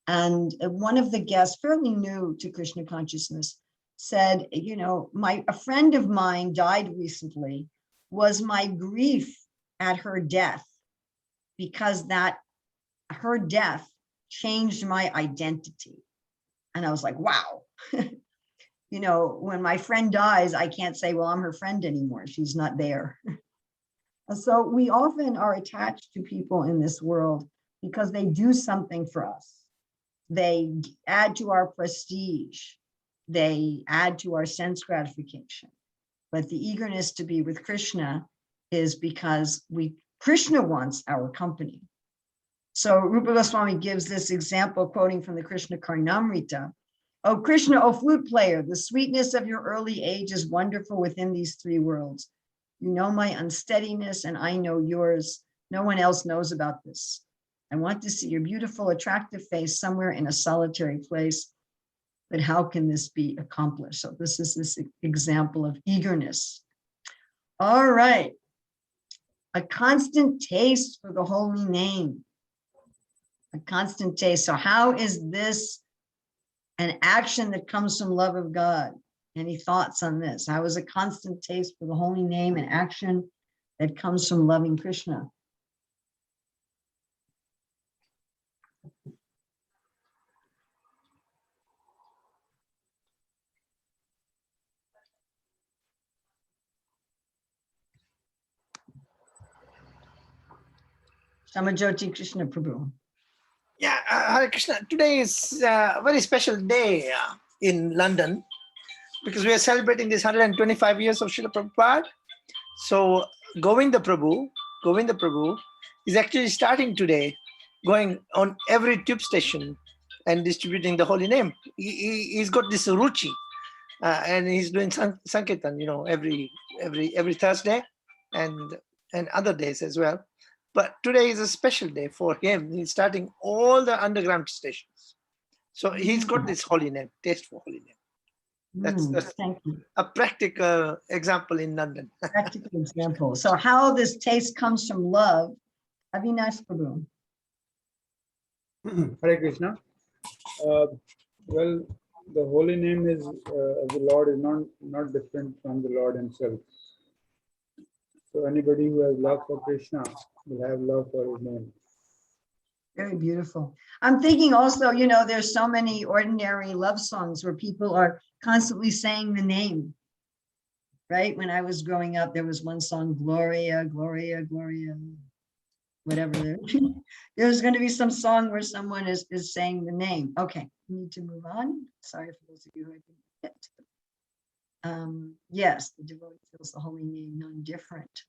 Speaker 1: And one of the guests, fairly new to Krishna consciousness, said, a friend of mine died recently. Was my grief at her death, because her death changed my identity. And I was like, wow. When my friend dies, I can't say, well, I'm her friend anymore. She's not there. So we often are attached to people in this world because they do something for us. They add to our prestige. They add to our sense gratification. But the eagerness to be with Krishna is because Krishna wants our company. So Rupa Goswami gives this example, quoting from the Krishna Karnamrita. "O Krishna, O flute player, the sweetness of your early age is wonderful within these three worlds. You know my unsteadiness and I know yours. No one else knows about this. I want to see your beautiful, attractive face somewhere in a solitary place. But how can this be accomplished?" So this is this example of eagerness. All right. A constant taste for the holy name. A constant taste. So how is this an action that comes from love of God? Any thoughts on this? How is a constant taste for the holy name an action that comes from loving Krishna? Samajoti Krishna Prabhu.
Speaker 7: Yeah, Hare Krishna. Today is a very special day in London because we are celebrating this 125 years of Srila Prabhupada. So Govinda Prabhu is actually starting today, going on every tube station and distributing the holy name. He's got this ruchi, and he's doing sankirtan, every Thursday and other days as well. But today is a special day for him. He's starting all the underground stations. So he's got this holy name, taste for holy name. That's
Speaker 1: Thank you.
Speaker 7: a practical example in London.
Speaker 1: Practical example. So how this taste comes from love, Avinash Prabhu.
Speaker 19: Hare Krishna. Well, the holy name is of the Lord is not different from the Lord himself. So anybody who has love for Krishna will have love for his name.
Speaker 1: Very beautiful. I'm thinking also, there's so many ordinary love songs where people are constantly saying the name, right? When I was growing up, there was one song, Gloria, Gloria, Gloria, whatever. There's going to be some song where someone is saying the name. Okay, we need to move on. Sorry for those of you who I didn't get to. Yes, the devotee feels the holy name non-different.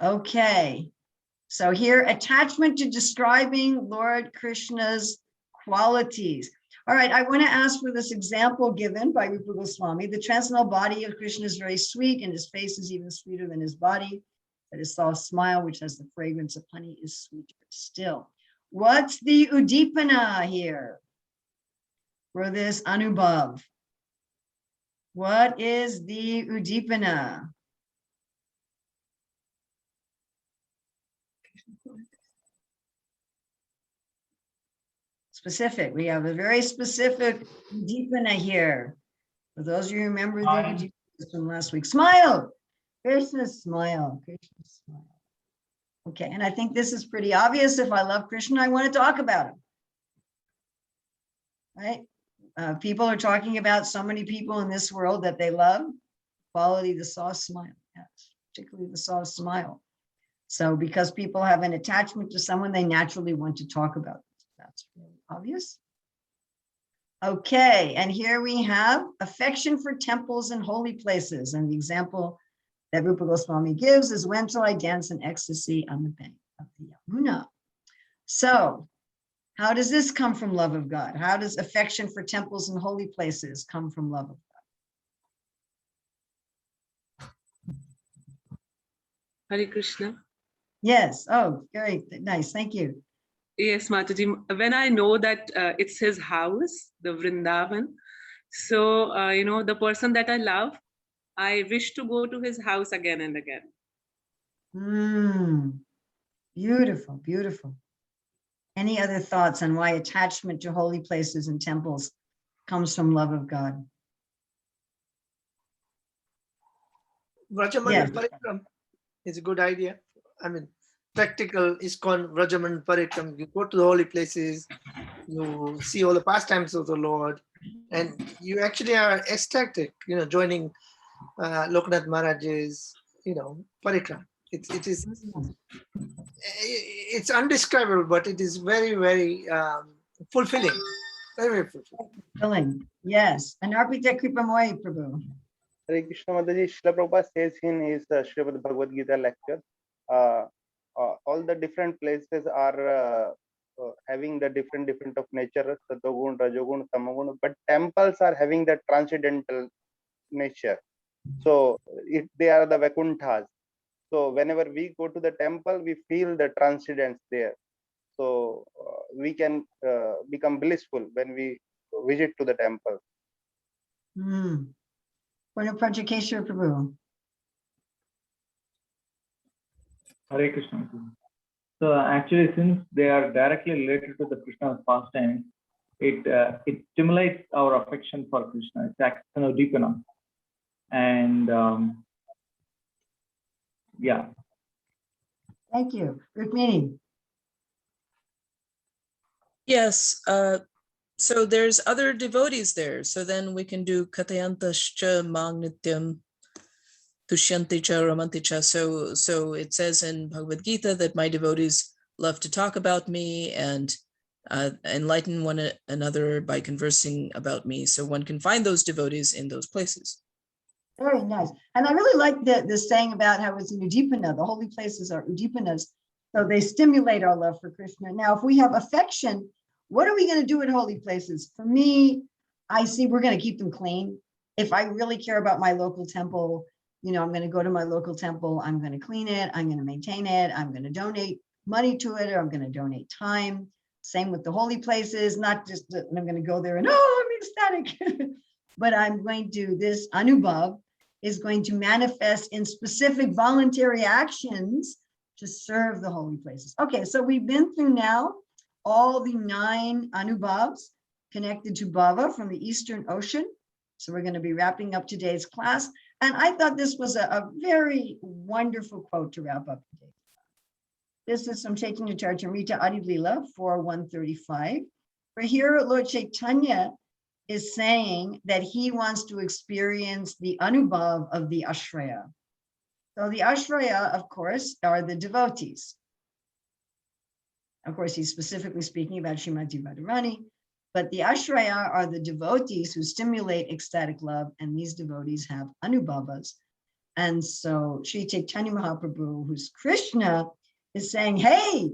Speaker 1: Okay, so here, attachment to describing Lord Krishna's qualities. All right, I want to ask for this example given by Rupa Goswami. The transcendental body of Krishna is very sweet, and his face is even sweeter than his body. But his soft smile, which has the fragrance of honey, is sweeter still. What's the Udipana here for this Anubhav? What is the Udipana? Specific. We have a very specific Udipana here. For those of you who remember the Udipana from last week. Smile. Krishna's smile. Krishna's smile. Okay, and I think this is pretty obvious. If I love Krishna, I want to talk about him. Right? People are talking about so many people in this world that they love. Quality, the soft smile. Yes, particularly the soft smile. So because people have an attachment to someone, they naturally want to talk about it. That's really obvious. Okay, and here we have affection for temples and holy places. And the example that Rupa Goswami gives is, when shall I dance in ecstasy on the bank of the Yamuna? So how does this come from love of God? How does affection for temples and holy places come from love of God?
Speaker 18: Hare Krishna.
Speaker 1: Yes. Oh, very nice. Thank you.
Speaker 18: Yes, Mataji. When I know that it's his house, the Vrindavan, so, the person that I love, I wish to go to his house again and again.
Speaker 1: Beautiful, beautiful. Any other thoughts on why attachment to holy places and temples comes from love of God?
Speaker 7: Vrajaman Parikram is a good idea. I mean, practical ISKCON Vrajaman Parikram. You go to the holy places, you see all the pastimes of the Lord, and you actually are ecstatic, joining Loknath Maharaj's, Parikram. It's undescribable, but it is very, very fulfilling. Very, very
Speaker 1: fulfilling. Yes. And Arpita Kripamoy Prabhu.
Speaker 13: Hare Krishna Mataji, Srila Prabhupada says in his Srimad Bhagavad Gita lecture, all the different places are having the different of nature, Satogun, Rajogun, Tamagun, but temples are having the transcendental nature. So they are the Vakunthas. So whenever we go to the temple, we feel the transcendence there. So we can become blissful when we visit to the temple.
Speaker 1: Prajikeshwar Prabhu.
Speaker 10: Hare Krishna. So actually, since they are directly related to the Krishna's pastime, it stimulates our affection for Krishna. It acts as a deepener. And yeah.
Speaker 1: Thank you. Rukmini.
Speaker 8: Yes. So there's other devotees there. So then we can do Katayantascha Magnityam Tushyanti cha ramanti cha. So it says in Bhagavad Gita that my devotees love to talk about me and enlighten one another by conversing about me. So one can find those devotees in those places.
Speaker 1: Very nice. And I really like the saying about how it's in Udipana. The holy places are Udipanas. So they stimulate our love for Krishna. Now, if we have affection, what are we going to do at holy places? For me, I see we're going to keep them clean. If I really care about my local temple, you know, I'm going to go to my local temple. I'm going to clean it. I'm going to maintain it. I'm going to donate money to it, or I'm going to donate time. Same with the holy places, not just that I'm going to go there and, oh, I'm ecstatic. But I'm going to, this Anubhav is going to manifest in specific voluntary actions to serve the holy places. Okay, so we've been through now all the 9 Anubhavs connected to Bhava from the Eastern Ocean. So we're going to be wrapping up today's class. And I thought this was a very wonderful quote to wrap up today. This is from Chaitanya Charitamrita Adi Lila 4:135. For here, Lord Chaitanya is saying that he wants to experience the Anubhav of the Ashraya. So the Ashraya, of course, are the devotees. Of course, he's specifically speaking about Srimati Radharani, but the Ashraya are the devotees who stimulate ecstatic love, and these devotees have Anubhavas. And so Sri Chaitanya Mahaprabhu, who's Krishna, is saying, hey,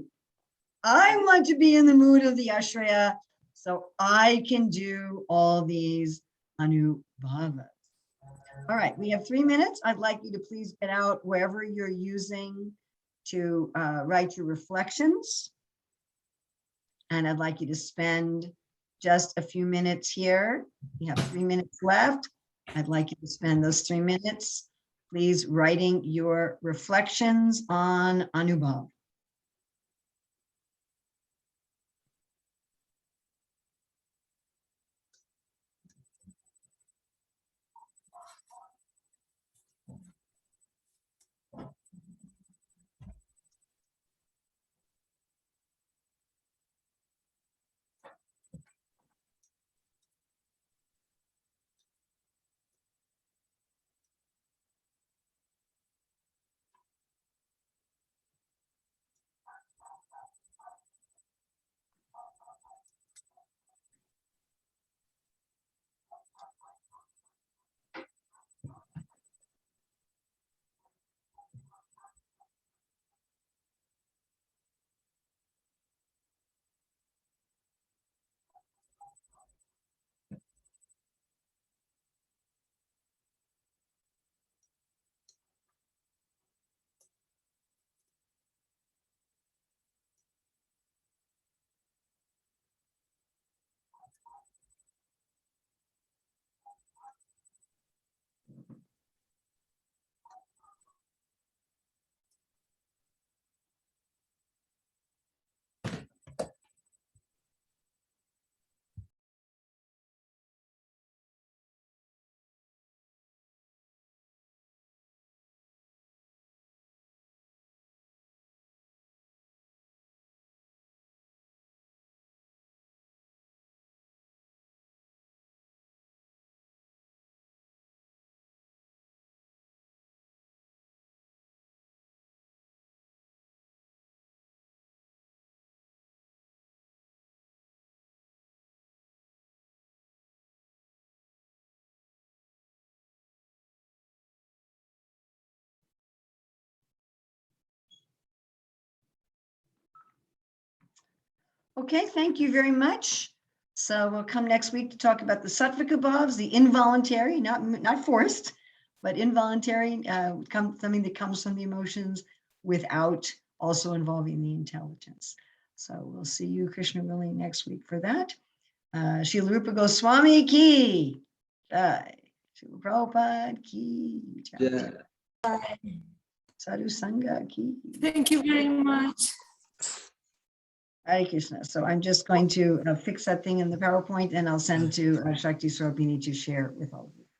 Speaker 1: I want to be in the mood of the Ashraya, so I can do all these Anubhavas. All right, we have 3 minutes. I'd like you to please get out wherever you're using to write your reflections. And I'd like you to spend just a few minutes here. We have 3 minutes left. I'd like you to spend those 3 minutes, please, writing your reflections on Anubhav. Okay, thank you very much. So we'll come next week to talk about the Sattvika bhavs, the involuntary, not forced, but involuntary, something that comes from the emotions without also involving the intelligence. So we'll see you, Krishna willing, next week for that. Srila Rupa Goswami ki, Srila Prabhupada ki, Sadhu Sangha ki.
Speaker 5: Thank you very much.
Speaker 1: Hare Krishna. So I'm just going to fix that thing in the PowerPoint, and I'll send to Shakti Swarupini to share with all of you.